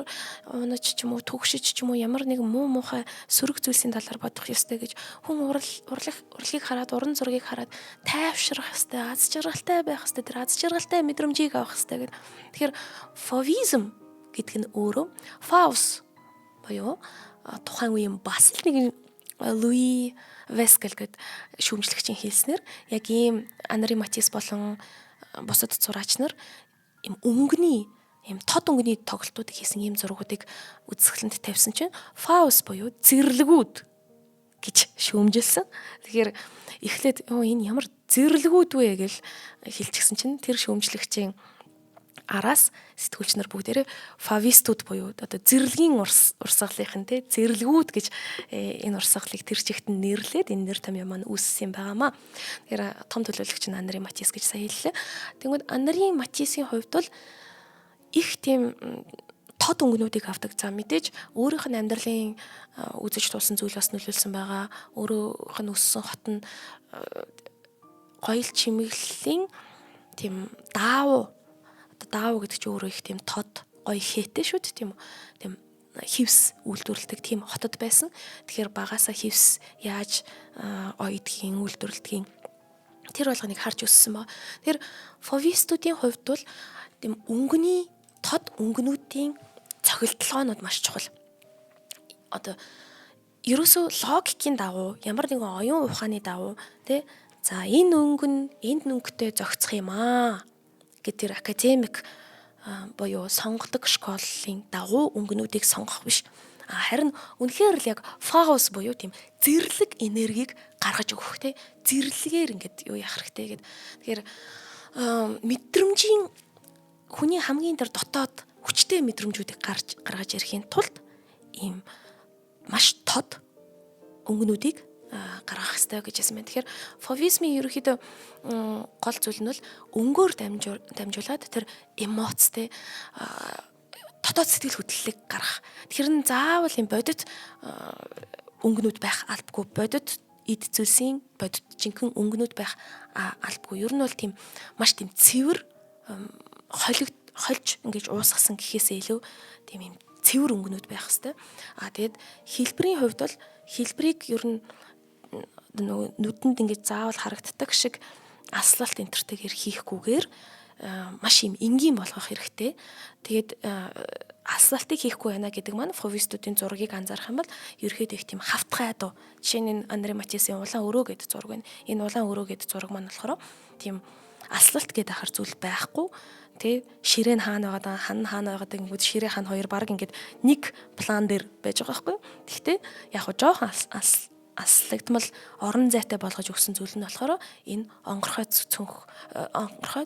унаж ч юм уу төгшөж ч юм уу ямар нэг муу муухай сөрөг зүйлсийн талаар бодох ёстой гэж хүн урлагийг хараад уран зургийг хараад тайвшрах ёстой, аз жаргалтай байх ёстой, тэр аз жаргалтай мэдрэмжийг авах ёстой гэдэг. Тэгэхээр фовизм гэдэг нь өөрөө фаус буюу тухайн үеийн бас л нэг Луи Вескал гэдэг шүүмжлэгчийн хэлснээр яг ийм Анри Матис болон бусад зураач нар ийм тод өнгөний тоглолтууд хийсэн ийм зургуудыг үзэсгэлэнт тавьсан чинь фаус буюу зэрлэгүүд гэж шүүмжилсэн. Тэгэхээр эхлээд энэ ямар зэрлэгүүд вэ гэж хэлчихсэн чинь тэр шүүмжлэгчийн араас сэтгүүлч нар бүгдээрээ фавистууд буюу одоо зэрлэгийн урсгалынх нь зэрлэгүүд гэж энэ урсгалыг тэр чигт нь нэрлээд энэ нэр томьёо маань үүссэн юм байгаамаа. Тэгэхээр том төлөөлөгч нь Анри Матис гэж сайн хэллээ. Тэгвэл Анри Матисийн хувьд бол их тийм тод өнгөнүүдийг авдаг. За мэдээж өөрийнх нь амьдралын үзэж тулсан зүйл бас нөлөөлсөн байгаа. Өөрийнх нь өссөн хот нь гоёл чимэглэлийн тийм даав гэдэг чинь өөрөө их тийм тод гоё хээтэй шүү дээ, тийм үү? Тийм хевс үйлдвэрлэдэг тийм хотод байсан. Тэгэхээр багасаа хевс яаж оёдгийн үйлдвэрлэдгийг тэр болгоныг харж өссөн ба. Тэр фовистуудын хувьд бол тийм тод өнгөнүүдийн цохилтолгоонууд маш чухал. Одоо ерөөсөө логикийн дагуу ямар нэгэн оюун ухааны дагуу тий за энэ өнгө энд өнгөтэй зохицох юм аа гэдэг тэр академик буюу сонгодог школын дагуу өнгөнүүдийг сонгох биш. Харин үнэхээр л яг фокус буюу тийм зэрлэг энергийг гаргаж өгөх тий зэрлэгээр ингээд юу яах хэрэгтэй гэдэг. Тэгэхээр мэдрэмжийн хүний хамгийн дээр дотоод хүчтэй мэдрэмжүүдийг гаргаж ирэхийн тулд ийм маш тод өнгөнүүдийг гаргах хэрэгтэй гэж хэлсэн байна. Тэгэхээр фовизмын ерөнхийдөө гол зүйл нь бол өнгөөр дамжуулаад тэр эмоцтэй дотоод сэтгэл хөдлөлийг гаргах. Тэр нь заавал юм бодит өнгөнүүд байх албагүй, бодит эд зүйлсийн бодит жинхэнэ өнгөнүүд байх албагүй. Ер нь бол тийм маш тийм цэвэр хольж ингэж уусгасан гэхээсээ илүү тийм юм цэвэр өнгөнүүд байх хэвээр. Тэгээд хэлбэрийн хувьд бол хэлбэрийг ер нь нүдэнд ингэж заавал харагддаг шиг аслалт энтертэйгээр хийхгүйгээр маш юм энгийн болгох хэрэгтэй. Тэгээд аслалтыг хийхгүй байна гэдэг маань фовистуудын зургийг анзаарах юм бол ерөөхдөө их тийм хавтгай дуу. Жишээ нь Андре Матиасийн улаан өрөө гэдэг зураг байна. Энэ улаан өрөө гэдэг зураг маань болохоор тийм аслалт гэдэг ахар зүйл байхгүй. Тэ ширээ нь хаана байгаа, хан хаана байгаа гэдэг ширээ хан хоёр баг ингээд нэг план дээр байж байгаа байхгүй. Гэхдээ яг хоо жоохон аслагдмал орон зайтай болгож өгсөн зүйл нь болохоор энэ онгорхой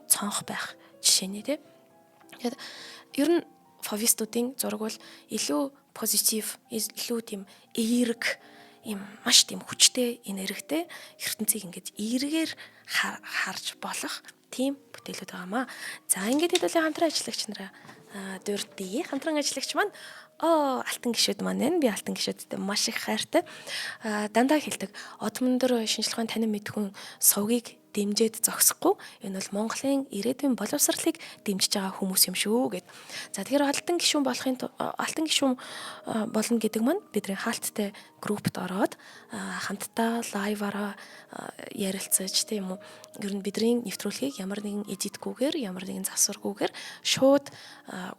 цонх байх жишээний тий. Тэгэхээр ер нь фовистуудын зураг бол илүү позитив, илүү тийм эерэг, ийм маш тийм хүчтэй, энергтэй ертөнцийг ингээд эергээр харж болох тийм бүтээлүүд байгаамаа. За ингээд хэдүүлээ хамтран ажиллагч нараа дурдъя. Хамтран ажиллагч маань алтан гişүүд маань байна. Би алтан гişүүдтэй маш их хайртай. Дандаа хэлдэг. Од мөндөр шинжилгээний танин мэдхүн сувгийг дэмжиж зогсохгүй. Энэ бол Монголын ирээдүйн боловсролыг дэмжиж байгаа хүмүүс юм шүү гэд. За тэгэхээр алтан гишүүн болно гэдэг маань бидний хаалттай группт ороод хамтдаа лайваараа ярилцаж тийм үү. Ер нь бидний нэвтрүүлгийг ямар нэгэн эдитгүйгээр, ямар нэгэн засваргүйгээр шууд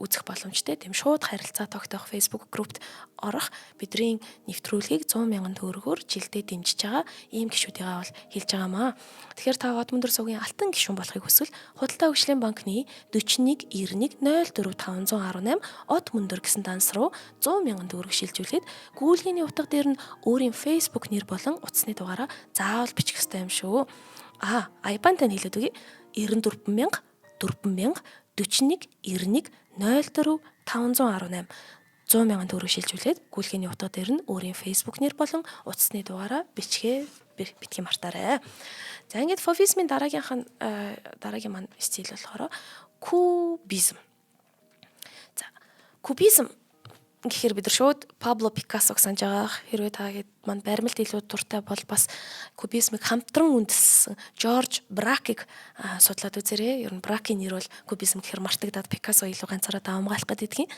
үзэх боломжтой. Тийм шууд харилцаа тогтоох Facebook группт орох бидний нэвтрүүлгийг 100,000 төгрөгөөр жилдээ дэмжиж байгаа ийм гишүүдийгээ бол хэлж байгаамаа. Тэгэхээр та од мөндөр сувгийн алтан гишүүн болохыг хүсвэл Худалдаа хөгжлийн банкны 41 91 04 518 од мөндөр гэсэн данс руу 100,000 төгрөг шилжүүлээд гүйлгээний утга дээр нь өөрийн Facebook нэр болон утасны дугаараа заавал бичих ёстой юм шүү. Айбантай хэлээд үгүй 94,000 4,000 41 91 04 518 100,000 төгрөг шилжүүлээд гүйлгээний утга дээр нь өөрийн Facebook нэр болон утасны дугаараа битгий мартаарай. За ингээд фовизмын дараагийн маань стил болохоор кубизм. За кубизм гэхээр бид нар шууд Пабло Пикассог санаж байгаа. Хэрвээ та маань баримлт илүү дуртай бол бас кубизмыг хамтран үндэслсэн Жорж Бракийг судлаад үзээрэй. Ер нь Бракийн нэр бол кубизм гэхээр мартагдаад Пикассо илүү ганцаараа даамгаалах гэдэг юм.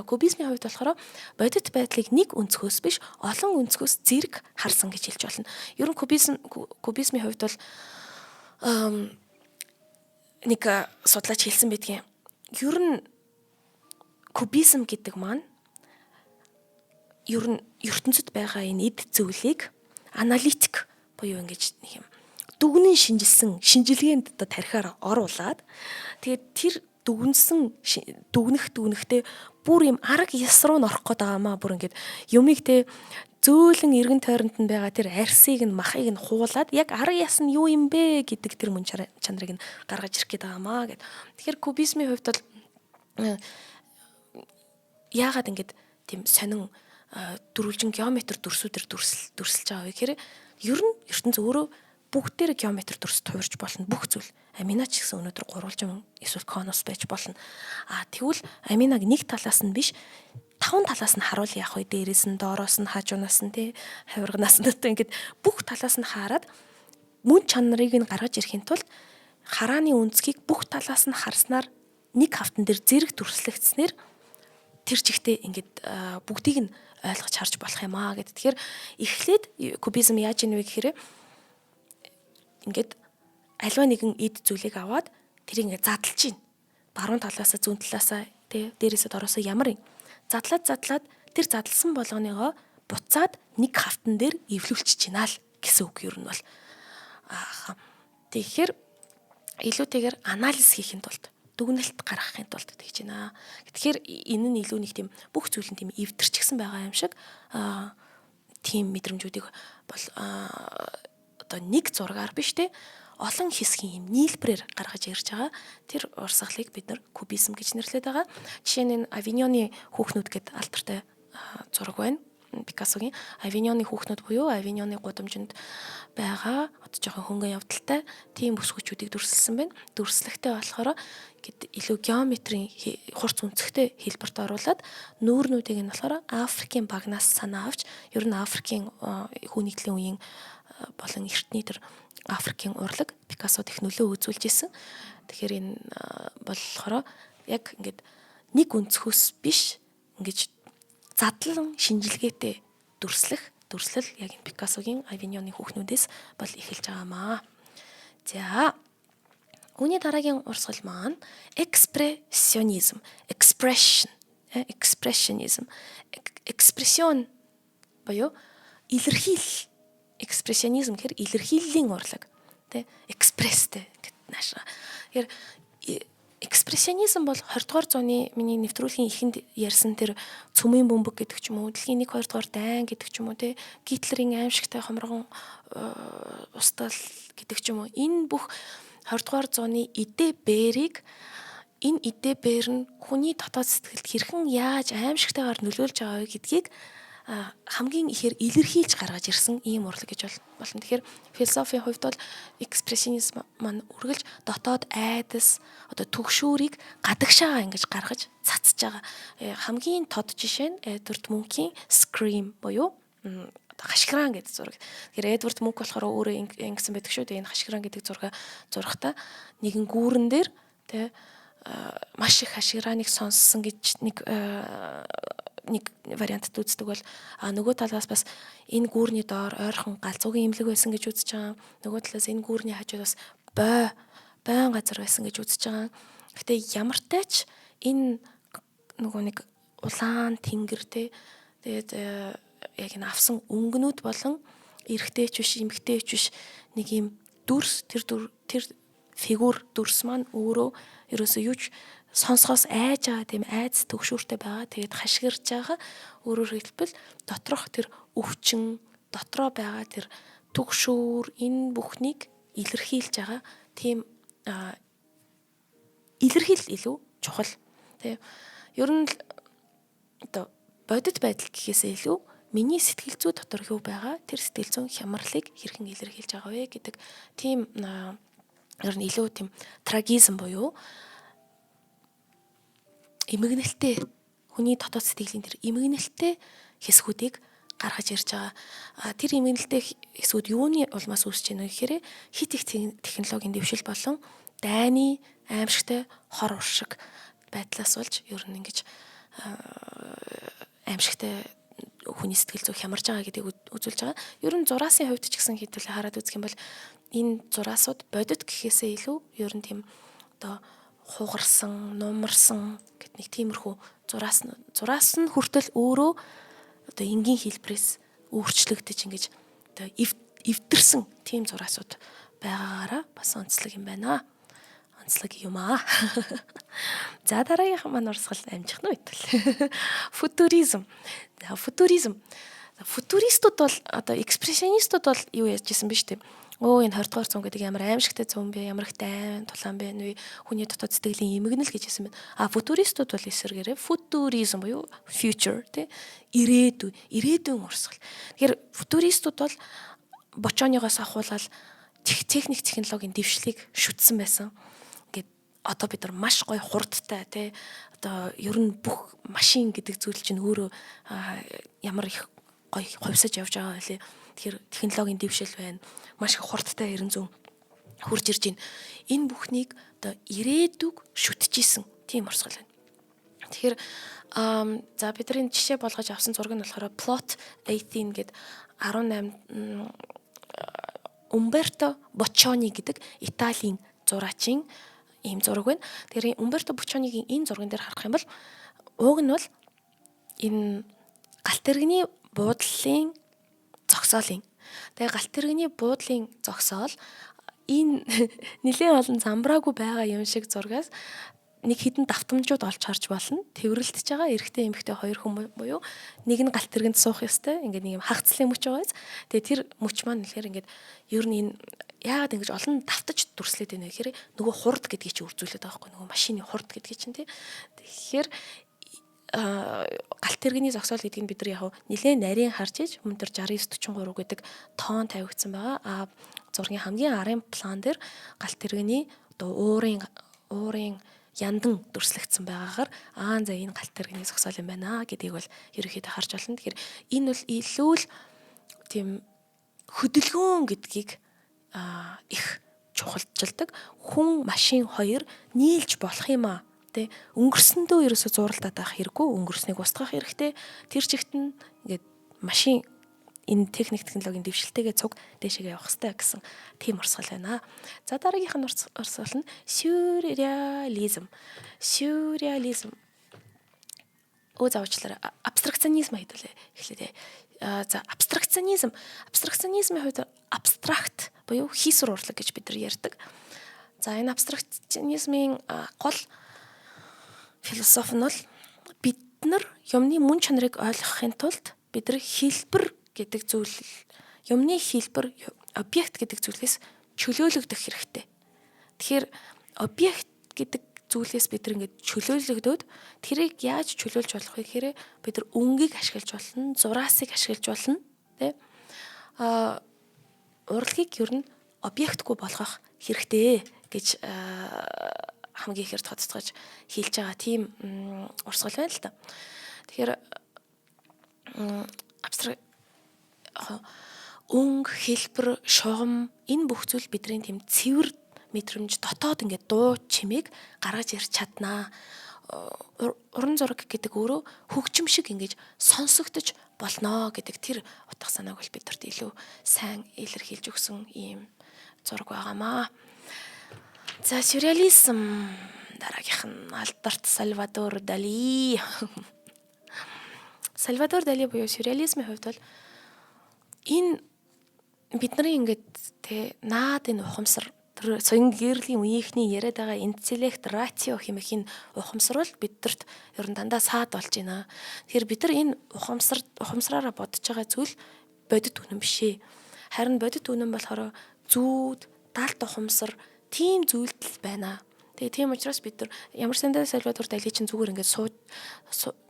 Кубизмын хувьд болохоор бодит байдлыг нэг өнцгөөс биш олон өнцгөөс зэрэг харсан гэж хэлж болно. Ер нь кубизмын хувьд бол нэг судлаач хэлсэн байдгийн. Ер нь кубизм гэдэг маань ер нь ертөнцид байгаа энэ эд зүйлийг аналитик буюу ингэж нэг юм дүгнэн шинжилгээнд тарихаар оруулаад тэгээд тэр дүгнэхтэй бүр юм арга яс руу норох гээд байгаамаа. Бүр ингэж юмыг те зөөлөн эргэн тойронд нь байгаа тэр арсыг нь махыг нь хуулаад яг арга яс нь юу юм бэ гэдэг тэр мөн чанарыг нь гаргаж ирэх гээд байгаамаа гэд. Тэгэхээр кубизмын хувьд бол яагаад ингэж тийм сонин дөрвөлжин геометр дүрсүүдээр дүрсэлж байгаа вэ гэхээр ер нь ертөнц өөрөө бүгдээр геометр дүрс туурж болно бүх зүйл. Амина ч гэсэн өнөөдөр гурвалжин эсвэл конус байж болно. Тэгвэл аминаг нэг талаас нь биш 5 талаас нь харуул яах вэ? Дээрээс нь, доороос нь, хажуунаас нь, хавирганаас нь ингээд бүх талаас нь хараад мөн чанарыг нь гаргаж ирэхийн тулд харааны үнцгийг бүх талаас нь харснаар нэг хавтан дээр зэрэг дүрслэгдснээр тэр чигтээ ингээд бүгдийг нь ойлгож харж болох юм аа гэдэг. Тэгэхээр эхлээд кубизм яаж ийнэ вэ гэхээр ингээд альва нэгэн эд зүйлийг аваад тэрийг ингээд задлж чинь. Баруун талаасаа зүүн талаасаа дээрээсээ дороосоо ямар юм. Задлаад тэр задлсан болгоныгоо буцаад нэг хавтан дээр эвлүүлчих чинь аа л гэсэн үг юм бол. Тэгэхээр илүүтэйгээр анализ хийхин тулд дүгнэлт гаргахын тулд тэгж байна. Тэгэхээр энэ нь илүү нэг тийм бүх зүйл нь тийм эвдэрчихсэн байгаа юм шиг тийм мэдрэмжүүдийг бол одоо нэг зургаар биш олон хэсгийн юм нийлбэрээр гаргаж ирж байгаа. Тэр урсгалыг бид нар кубизм гэж нэрлэдэг байгаа. Жишээ нь Авиньоны хүүхнүүд гэдэг алдартай зураг байна. Пикассогийн Авиньоны хүүхнүүд буюу Авиньоны гудамжинд байгаа одоо жоохон хөнгөн явдалтай тийм бүсгүүчүүдийг дүрсэлсэн байна. Дүрслэхтэй болохоор илүү геометрийн хурц үнцгтэй хэлбэрт оруулаад нүүрнүүдийг нь болохоор Африкийн багнаас санаа авч ер нь Африкийн хүнийглийн үеийн болон эртний тэр Африкийн урлаг Пикассо технологи үзүүлж исэн. Тэгэхээр энэ болохоор яг ингээд нэг өнцгөөс биш ингэж задлан шинжилгээтэй дүрслэл яг энэ Пикассогийн Авиньоны хүүхнүүдээс бол эхэлж байгаамаа. За үүний дараагийн урсгал маань экспрессионизм, expressionism, экспрессион буюу илэрхийлэл. Экспрессионизм гэхээр илэрхийллийн урлаг, экспресстэй гэдэг наашаа. Тэгэхээр экспрессионизм бол 20 дугаар зууны миний нэвтрүүлгийн эхэнд ярьсан тэр цөмийн бөмбөг гэдэг ч юм уу, дэлхийн 1 2 дугаар дайн гэдэг ч юм уу, Гитлерийн аимшигтай хомрогон устгал гэдэг ч юм уу. Энэ бүх 20 дугаар зууны идэ бэрийг энэ идэ бэр нь хүний дотоод сэтгэлд хэрхэн яаж аимшигтайгаар нөлөөлж байгаа вэ гэдгийг хамгийн ихээр илэрхийлж гаргаж ирсэн ийм урлаг гэж болно. Тэгэхээр философийн хувьд бол экспрессионизм маань үргэлж дотоод айдас одоо түгшүүрийг гадагшаага ингэж гаргаж цацж байгаа. Хамгийн тод жишээ нь Эдвард Мункийн Scream буюу хашгиран гэдэг зураг. Тэгэхээр Эдвард Мунк болохоор өөрөө ингэсэн байдаг шүү дээ. Энэ хашгиран гэдэг зураг зурхтаа нэгэн гүүрэн дээр маш их хашгираныг сонссон гэж нэг вариантд үздэг бол нөгөө талаас бас энэ гүүрний доор ойрхон галзуугийн имлэг байсан гэж үзэж байгаа. Нөгөө талаас энэ гүүрний хажууд бас байн газар байсан гэж үзэж байгаа. Гэхдээ ямартай ч энэ нөгөө нэг улаан тэнгэр тэгээд яг энэ авсан өнгөнүүд болон эрэгтэйч биш эмэгтэйч биш нэг юм дүрс тэр фигур дүрс маань өөрөө ерөөсөө юу ч сонсгоос айж байгаа тийм айц төгшүүртэй байгаа. Тэгээд хашгирж байгаа. Өөрөөр хэлбэл доторх тэр өвчин, дотроо байгаа тэр төгшүүр энэ бүхнийг илэрхийлж байгаа. Тийм илэрхийлэл илүү чухал. Тэ ер нь одоо бодит байдал гэхээсээ илүү миний сэтгэл зүй дотор юу байгаа тэр сэтгэл зүйн хямралыг хэрхэн илэрхийлж байгаа вэ гэдэг тийм ер нь илүү тийм трагизм буюу эмгэнэлтэй хүний дотоод сэтгэлийн тэр эмгэнэлтэй хэсгүүдийг гаргаж ирж байгаа. Тэр эмгэнэлтэй хэсгүүд юуны улмаас үүсэж байна вэ гэхээр хит их технологийн дэвшил болон дайны аимшигтай хор уршиг байдлаас болж ер нь ингэж аимшигтай хүний сэтгэл зүй хямарж байгаа гэдгийг үзүүлж байгаа. Ер нь зураасын хувьд ч гэсэн хэдүүлээ хараад үзэх юм бол энэ зураасууд бодит гэхээсээ илүү ер нь тийм одоо хугарсан, нумарсан гэт нэг тиймэрхүү зураас нь хүртэл өөрөө одоо энгийн хэлбэрээс өөрчлөгдөж ингэж одоо эвдэрсэн тийм зураасууд байгаагаараа бас онцлог юм байна. Онцлог юм аа. За дараагийнх маань урсгал амжих нь байтал. Футуризм. Футуристууд бол одоо экспрессионистууд бол юу яаж исэн биш үү? Энэ 20 дугаар зуун гэдэг ямар аимшигтай зуун бэ? Ямар их дайн тулаан бэ? Хүний дотоод сэтгэлийн эмгэнэл гэж хэлсэн байна. Футуристууд бол эсвэргээрээ футуризм буюу future ирээдүйн урсгал. Тэгэхээр футуристууд бол бочооныгоос ахуулаад техник технологийн дэвшлиг шүтсэн байсан. Ингээд одоо бид нар маш гоё хурдтай тий одоо ер нь бүх машин гэдэг зүйл чинь өөрөө ямар их гоё хувьсаж явж байгаа байлээ. Тэгэхээр технологийн дэвшил байна. Маш их хурдтай 900 хурж ирж байна. Энэ бүхнийг одоо ирээдүг шүтжижсэн тийм орсгол байна. Тэгэхээр за бидний жишээ болгож авсан зураг нь болохоор Plot 18 гээд 18 Умберто Бочони гэдэг Италийн зураачийн ийм зураг байна. Тэгэхээр Умберто Бочонигийн энэ зурган дээр харах юм бол ууг нь бол энэ галт тэрэгний буудлын зогсоолын. Тэгээ галт тэрэгний буудлын зогсоол энэ нэлээд олон замбраагүй байгаа юм шиг зургаас нэг хідэн давтамжууд олж харж болно. Тэврэлтэж байгаа эрэгтэй эмэгтэй хоёр хүн буюу нэг нь галт тэргэнд суух ёстой. Ингээд нэг юм хагцлын мөч байгааз. Тэгээ тэр мөч маань тэгэхээр ингээд ер нь энэ яагаад ингэж олон давтаж дүрслээд байна вэ гэхээр нөгөө хурд гэдгийг чи үрзүүлээд байгаа байхгүй нөгөө машины хурд гэдгийг чинь тий. Тэгэхээр галт тэрэгний зогсоол гэдгийг бид нар яг нэлээд нарийн харж иж өндөр 6943 гэдэг тоон тавигдсан байгаа. Зургийн хамгийн арын план дээр галт тэрэгний одоо уурын яндан дүрслэгдсэн байгаагаар за энэ галт тэрэгний зогсоол юм байна гэдгийг бол ерөөхдөө харж байна. Тэгэхээр энэ бол илүү л тийм хөдөлгөөн гэдгийг их чухалчилдаг. Хүн машин хоёр нийлж болох юм аа. Тэ өнгөрсөндөө ерөөсө зуралдаад байх хэрэггүй, өнгөрснийг устгах хэрэгтэй. Тэр чигт нь ингээд машин энэ техник технологийн дэвшилтэйгээ цуг дээшээ явах хэрэгтэй гэсэн тийм орсгол байна. За дараагийнх нь орсгол нь сюрреализм. Сюрреализм. Заавчлаарай абстракционизм хэдүүлээ эхлэе. За абстракционизмын хувьд абстракт буюу хийсвэр урлаг гэж бид нар ярьдаг. За энэ абстракционизмын гол философи нь бол бид нар юмны мөн чанарыг ойлгохын тулд бид нар хэлбэр гэдэг зүйл юмны хэлбэр объект гэдэг зүйлээс чөлөөлөгдөх хэрэгтэй. Тэгэхээр объект гэдэг зүйлээс бид нар ингээд чөлөөлөгдөөд тэрийг яаж чөлөөлж болох вэ гэхээр бид нар өнгийг ашиглаж болно, зураасыг ашиглаж болно, тэ урлагийг ер нь объектгүй болгох хэрэгтэй гэж хамгийн ихээр тодтогч хэлж байгаа тийм урсгал байна л да. Тэгэхээр өнг, хэлбэр, шугам энэ бүх зүйл бидний тийм цэвэр мэдрэмж дотоод ингээд дуу чимээг гаргаж ирч чаднаа. Уран зураг гэдэг өөрөө хөгжим шиг ингэж сонсогдож болно гэдэг тэр утга санааг бол бидэрт илүү сайн илэрхийлж өгсөн ийм зураг байгаамаа. За сюрреализм дараагийнх нь Альберт Сальвадор Дали. Сальвадор Дали буюу сюрреализмын хувьд бол энэ бидний ингээд тэ наад энэ ухамсар тэр соён гэрлийн үеийнхний яриад байгаа интеллект рацио хэмээх энэ ухамсар бол бидэрт ер нь дандаа саад болж байна. Тэгэхээр бид нар энэ ухамсараараа бодож байгаа зүйл бодит үнэн биш ээ. Харин бодит үнэн болохоор зүүд, даалт ухамсар тийм зүйлдэл байна. Тэгээ тийм учраас бид нар ямар сандаа Сальвадор Дали чинь зүгээр ингээд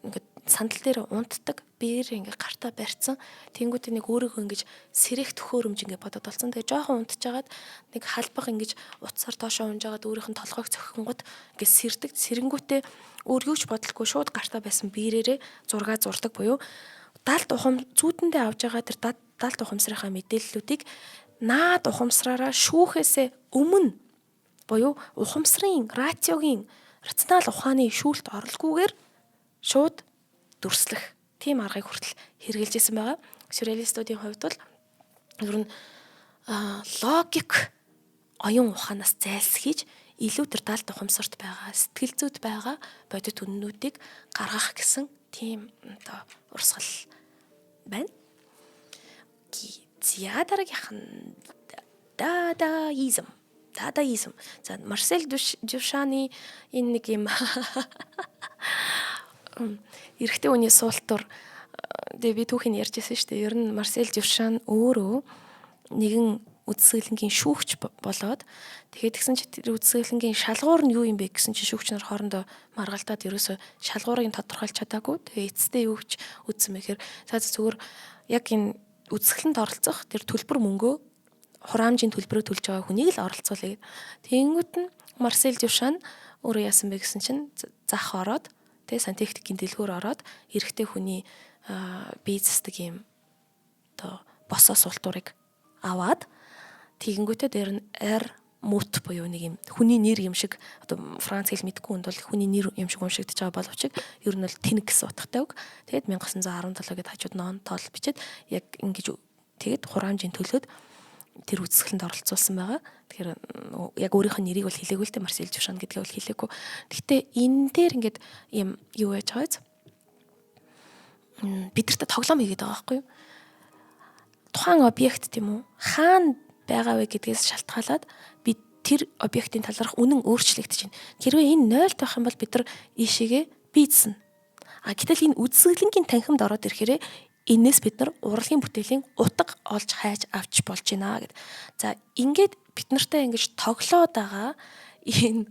ингээд сандал дээр унтдаг, биеэр ингээд гартаа барьцсан. Тэнгүүтээ нэг өөрийгөө ингээд сэрэх төхөөрөмж ингээд бодоод болсон. Тэгээ жоохон унтчихагаад нэг халбах ингээд утсаар доошоо унжгаад өөрийнх нь толгойг цохингууд ингээд сэрдэг. Сэрэнгүүтээ өөр юу ч бодлохгүй шууд гартаа байсан биеэрээ зураг зурдаг буюу даалт зүүдэндээ авж байгаа тэр даалт ухамсарынхаа мэдээллүүдийг наад ухамсараараа шүүхээсээ өмнө буюу ухамсарын рациогийн рационал ухааны шүүлт оролгүйгээр шууд дүрслэх тийм аргыг хүртэл хэрэгжилж ирсэн байгаа. Сюрреалистуудын хувьд бол ер нь логик оюун ухаанаас зайлсхийж илүү тэр даалт ухамсарт байгаа сэтгэл зүйд байгаа бодит үннүүдийг гаргах гэсэн тийм одоо урсгал байна. За дараагийнх нь дадаизм. За Марсель Дюшаны энэ нэг юм эрэгтэй хүний суултур би түүхийг ярьж байсан шүү дээ. Ер нь Марсель Дюшан өөрөө нэгэн үдсгэлэнгийн шүүгч болоод тэгээд тэгсэн чи тэр үдсгэлэнгийн шалгуур нь юу юм бэ гэсэн чи шүүгч нар хоорондоо маргалдаад ерөөсө шалгуурыг тодорхойлж чадаагүй. Тэгээ эцэстээ юу гэж үдсэн мэхээр зүгээр яг энэ үдсгэлэнд оролцох тэр төлбөр мөнгөө хураамжийн төлбөрөөр төлж байгаа хүнийг л оролцуулъя. Тэнгүүт нь Марсель Дюшан өөрөө яасан бэ гэсэн чинь зах ороод тэ сантехникийн дэлгүүр ороод эрэгтэй хүний бизнесдэг юм одоо босоо суултуурыг аваад тэгэнгүүтээ дээр нь мут буюу нэг юм хүний нэр юм шиг одоо Франц хэл мэдгүй хүнд бол хүний нэр юм шиг уншигдаж байгаа боловч ер нь бол тэнэг гэсэн утгатай үг. Тэгээд 1917 гэд хажууд ноон тоол бичээд яг ингэж тэгээд хураамжийн төлөөд тэр үзэсгэлэнд оролцуулсан байгаа. Тэгэхээр яг өөрийнх нь нэрийг бол хэлээгүй л дээ Марсель Дюшан гэдгээ бол хэлээгүй. Гэхдээ энэ дээр ингээд юм юу яаж байгаа вэ? Бид нарт тоглоом хийгээд байгаа байхгүй юу? Тухайн объект тийм үү? Хаана байгаа вэ гэдгээс шалтгаалаад бид тэр объектын талаарх үнэн өөрчлөгдөж байна. Хэрвээ энэ 0 байх юм бол бид нар ийшээгээ бийдсэн. Гэтэл энэ үзэсгэлэнгийн танхимд ороод ирэхээр энээс бид нар урлагийн бүтээлийн утга олж хайж авч болж байна гэд. За ингээд бид нартай ингэж тоглоод байгаа энэ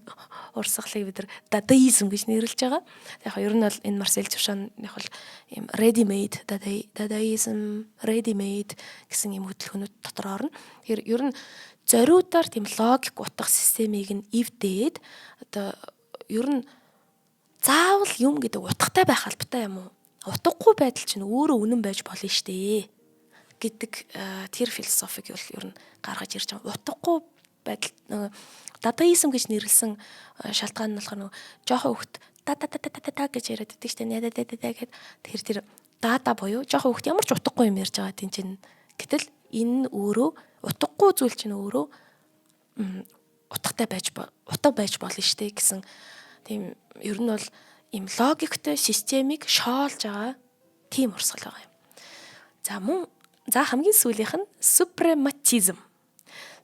урсгалыг бид нар дадаизм гэж нэрлэж байгаа. Яг ер нь бол энэ Марсель Дюшан яг бол ийм ready made дадаизм ready made гэсэн юм хөдөлгөөнүүд дотор орно. Тэгэхээр ер нь зориудаар тийм логик утга системийг нь эвдээд одоо ер нь заавал юм гэдэг утгатай байх албатай юм уу? Утгагүй байдал чинь өөрөө үнэн байж болно штэ гэдэг тэр философик бол ер нь гаргаж ирж байгаа. Утгагүй байдал дадаизм гэж нэрлсэн шалтгаан нь болохоор жоохон хөвгт та гэж яриад байдаг штэ надад гэд тэр дата буюу жоохон хөвгт ямар ч утгагүй юм ярьж байгаа тийм чинь гэтэл энэ өөрөө утгагүй зүйл чинь өөрөө утга байж болно штэ гэсэн тийм ер нь бол им логиктэй системийг шоолж байгаа тийм урсгал байгаа юм. За хамгийн сүүлийнх нь супрематизм.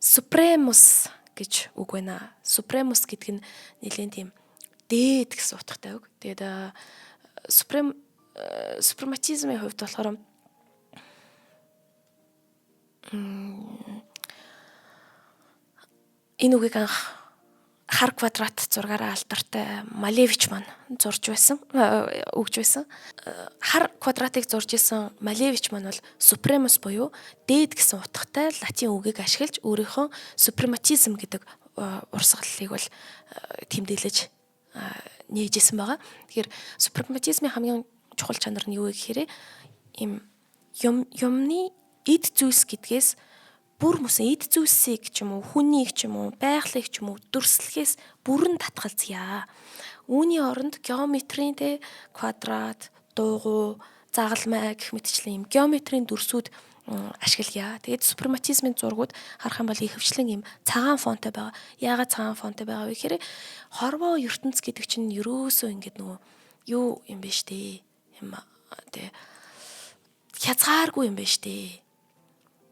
Супремус гэж үг байна. Супремус гэдэг нь нэлээд тийм дээд гэсэн утгатай үг. Тэгээд супрематизмын хувьд болохоор энэ үгийг анх хар квадрат зургаараа алдартай Малевич маань зурж байсан, өгж байсан. Хар квадратыг зурж исэн Малевич маань бол супремус буюу дээд гэсэн утгатай латин үгийг ашиглаж өөрийнхөө супрематизм гэдэг урсгалыг бол тэмдэглэж нээжсэн байгаа. Тэгэхээр супрематизмын хамгийн чухал чанар нь юу вэ гэхээр им юмны эд зүйлс гэдгээс бүр мөсөн эд зүйлсийг ч юм уу, хүнийг ч юм уу, байгалыг ч юм уу дүрслэхээс бүрэн татгалзъя. Үүний оронд геометрийн квадрат, дуугу, загалмай гэх мэтчлэн юм геометрийн дүрсүүд ашиглая. Тэгээд супрематизмын зургууд харах юм бол ихэвчлэн юм цагаан фонтой байгаа. Яагаад цагаан фонтой байгаа вэ гэхээр хорвоо ертөнц гэдэг чинь ерөөсөө ингэдэг нөгөө юу юм бэ штэ. Юм тэ хязгааргүй юм бэ штэ.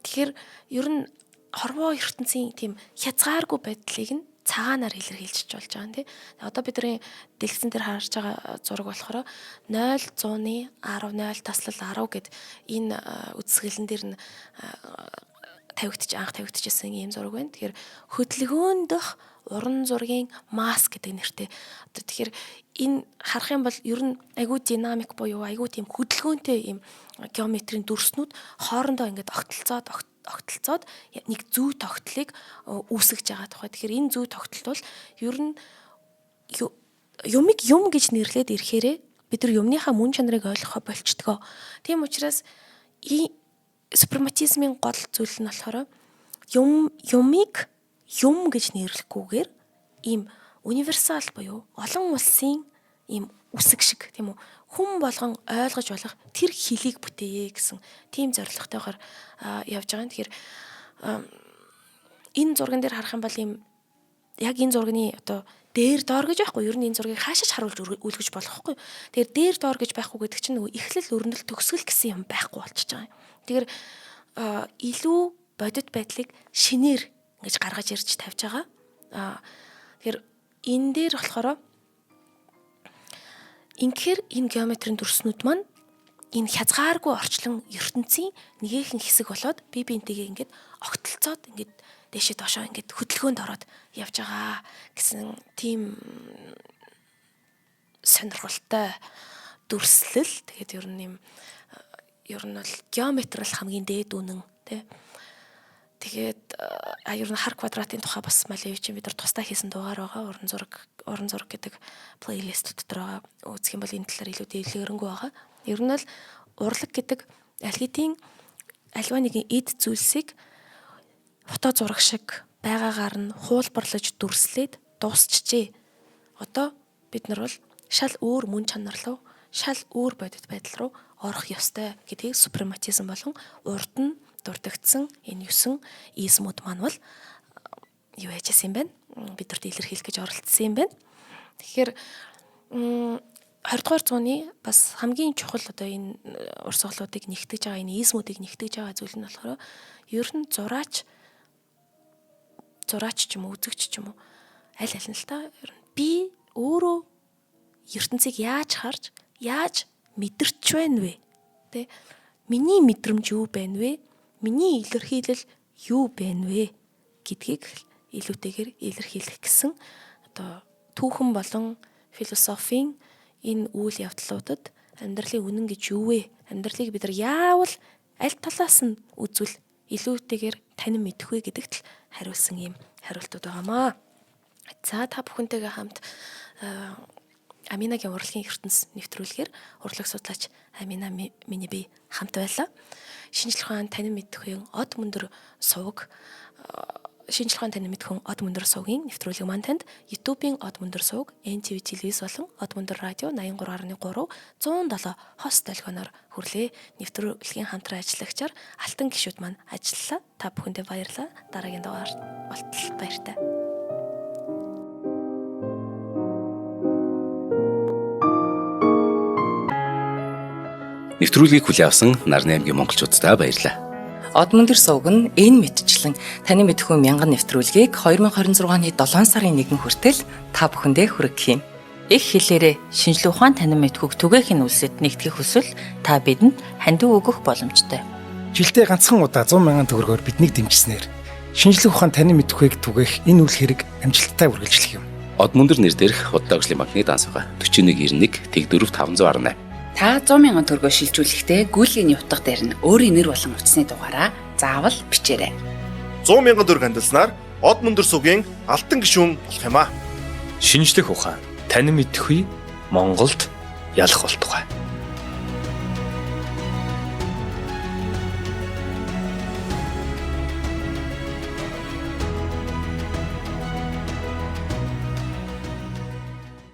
Тэгэхээр ер нь хорвоо ертөнцийн тийм хязгааргүй байдлыг нь цагаанаар илэрхийлж болж байгаа юм тий. Одоо бидний дэлгэцэн дээр харж байгаа зураг болохоор 0 100-ны 10 0 таслал 10 гэд энэ үзэсгэлэн дээр нь тавигдчихсан ийм зураг байна. Тэгэхээр хөдөлгөөн дох уран зургийн маск гэдэг нэртэй. Одоо тэгэхээр энэ харах юм бол ер нь айгүй динамик буюу айгүй тийм хөдөлгөөнтэй ийм геометрийн дүрснүүд хоорондоо ингээд огтлцоод нэг зүй тогтлыг үүсгэж байгаа тухай. Тэгэхээр энэ зүй тогтолт бол ер нь юмыг юм гэж нэрлээд ирэхээрээ бид нар юмныхаа мөн чанарыг ойлгохоо болчдгоо. Тийм учраас супрематизмын гол зүйл нь болохоор юмыг юм гэж нэрлэхгүйгээр ийм универсал буюу олон улсын ийм үсэг шиг тийм үү хүн болгон ойлгож болох тэр хэлийг бүтээе гэсэн тийм зорилготойгоор явж байгаа. Тэгэхээр энэ зурган дээр харах юм бол ийм яг энэ зургийн одоо дээр доор гэж байхгүй. Ер нь энэ зургийг хаашаач харуулж үлгэж болохгүй. Тэгэхээр дээр доор гэж байхгүй гэдэг чинь нөгөө эхлэл өрнөл төгсгөл гэсэн юм байхгүй болчихж байгаа юм. Тэгэхээр илүү бодит байдлыг шинээр ингэж гаргаж ирж тавьж байгаа. Тэгэхээр энэ дээр болохоор инхээр энэ геометрийн дүрснүүд маань энэ хязгааргүй орчлон ертөнцийн нэгэн хэсэг болоод бие биентэйгээ ингээд огтлцоод ингээд дэшээ доошоо ингээд хөдөлгөөнд ороод явж байгаа гэсэн тийм сонирхолтой дүрслэл. Тэгээд ер нь бол геометри хамгийн дээд үнэн тий. Тэгээд ер нь хар квадратын тухай бас Малиев чинь бид нар тусдаа хийсэн дугаар байгаа. Уран зураг гэдэг плейлист дотор байгаа. Үзэх юм бол энэ талаар илүү дэлгэрэнгүй байгаа. Ер нь л урлаг гэдэг альва нэгэн эд зүйлсийг фото зураг шиг байгаагаар нь хуулбарлаж дүрслээд дуусчихжээ. Одоо бид нар бол шал өөр мөн чанар руу, шал өөр бодит байдал руу орох ёстой гэдгийг супрематизм болон урд нь дурдгдсан энэ 9 измүүд маань бол юу яжсэн юм бэ? Бидэрт илэрхийлэх гэж оролцсон юм байна. Тэгэхээр 20 дугаар зууны бас хамгийн чухал одоо энэ урсгалуудыг нэгтгэж байгаа, энэ измүүдийг нэгтгэж байгаа зүйл нь болохоор ер нь зураач ч юм уу, үзэгч ч юм уу аль нь л та би өөрөө ертөнцийг яаж харж, яаж мэдэрч байна вэ? Тэ миний мэдрэмж юу байна вэ? Миний илэрхийлэл юу байна вэ гэдгийг илүүтэйгээр илэрхийлэх гэсэн одоо түүхэн болон философийн энэ үйл явдлуудад амьдралын үнэн гэж юу вэ? Амьдралыг бид нар яавал аль талаас нь үзвэл илүүтэйгээр танин мэдэх вэ гэдэгт л хариулсан юм хариултууд байгаамаа. За та бүхэнтэйгээ хамт Аминагийн урлагийн ертөнц нэвтрүүлгээр урлаг судлаач Амина миний бие хамт байлаа. Шинжлэх ухаан танин мэдэх үеийн од мөндөр сувг шинжлэх ухаан танин мэдэх хүн од мөндөр сувгийн нэвтрүүлэг маань танд YouTube-ийн од мөндөр сувг, NTV телевиз болон од мөндөр радио 83.3 107 хост долгионоор хүрлээ. Нэвтрүүлгийн хамтран ажиллагчаар алтан гишүүд маань ажиллалаа. Та бүхэндээ баярлалаа. Дараагийн дугаар болтол баяртай. Нэвтрүүлгийг хүлээн авсан Нарны аймгийн монголчуудаа баярлалаа. Од мөндөр сувг нь энэ мэдчлэн таны мэдхүй мянган нэвтрүүлгийг 2026 оны 7 сарын 1 хүртэл та бүхэндээ хүргэх юм. Их хэлээрээ шинжлэх ухаан танин мэдхүйг түгээх үлсэд нэгтгэх хүсвэл та бидэнд хандив өгөх боломжтой. Жилдээ ганцхан удаа 100,000 төгрөгөөр биднийг дэмжснээр шинжлэх ухаан танин мэдхүйг түгээх энэ үйл хэрэг амжилттай үргэлжлэх юм. Од мөндөр нэр дээрх Удаагийн банкны дансгаа 4191 тэг 4518 Та 100,000 төгрөгөөр шилжүүлэхдээ гүйлгийн утга дээр нь өөрийн нэр болон утасны дугаараа заавал бичээрэй. 100,000 төгрөг хандалснаар од мөндөр сувгийн алтан гишүүн болох юм а. Шинжлэх ухаан танин мэдхгүй Монголд ялах болтугай.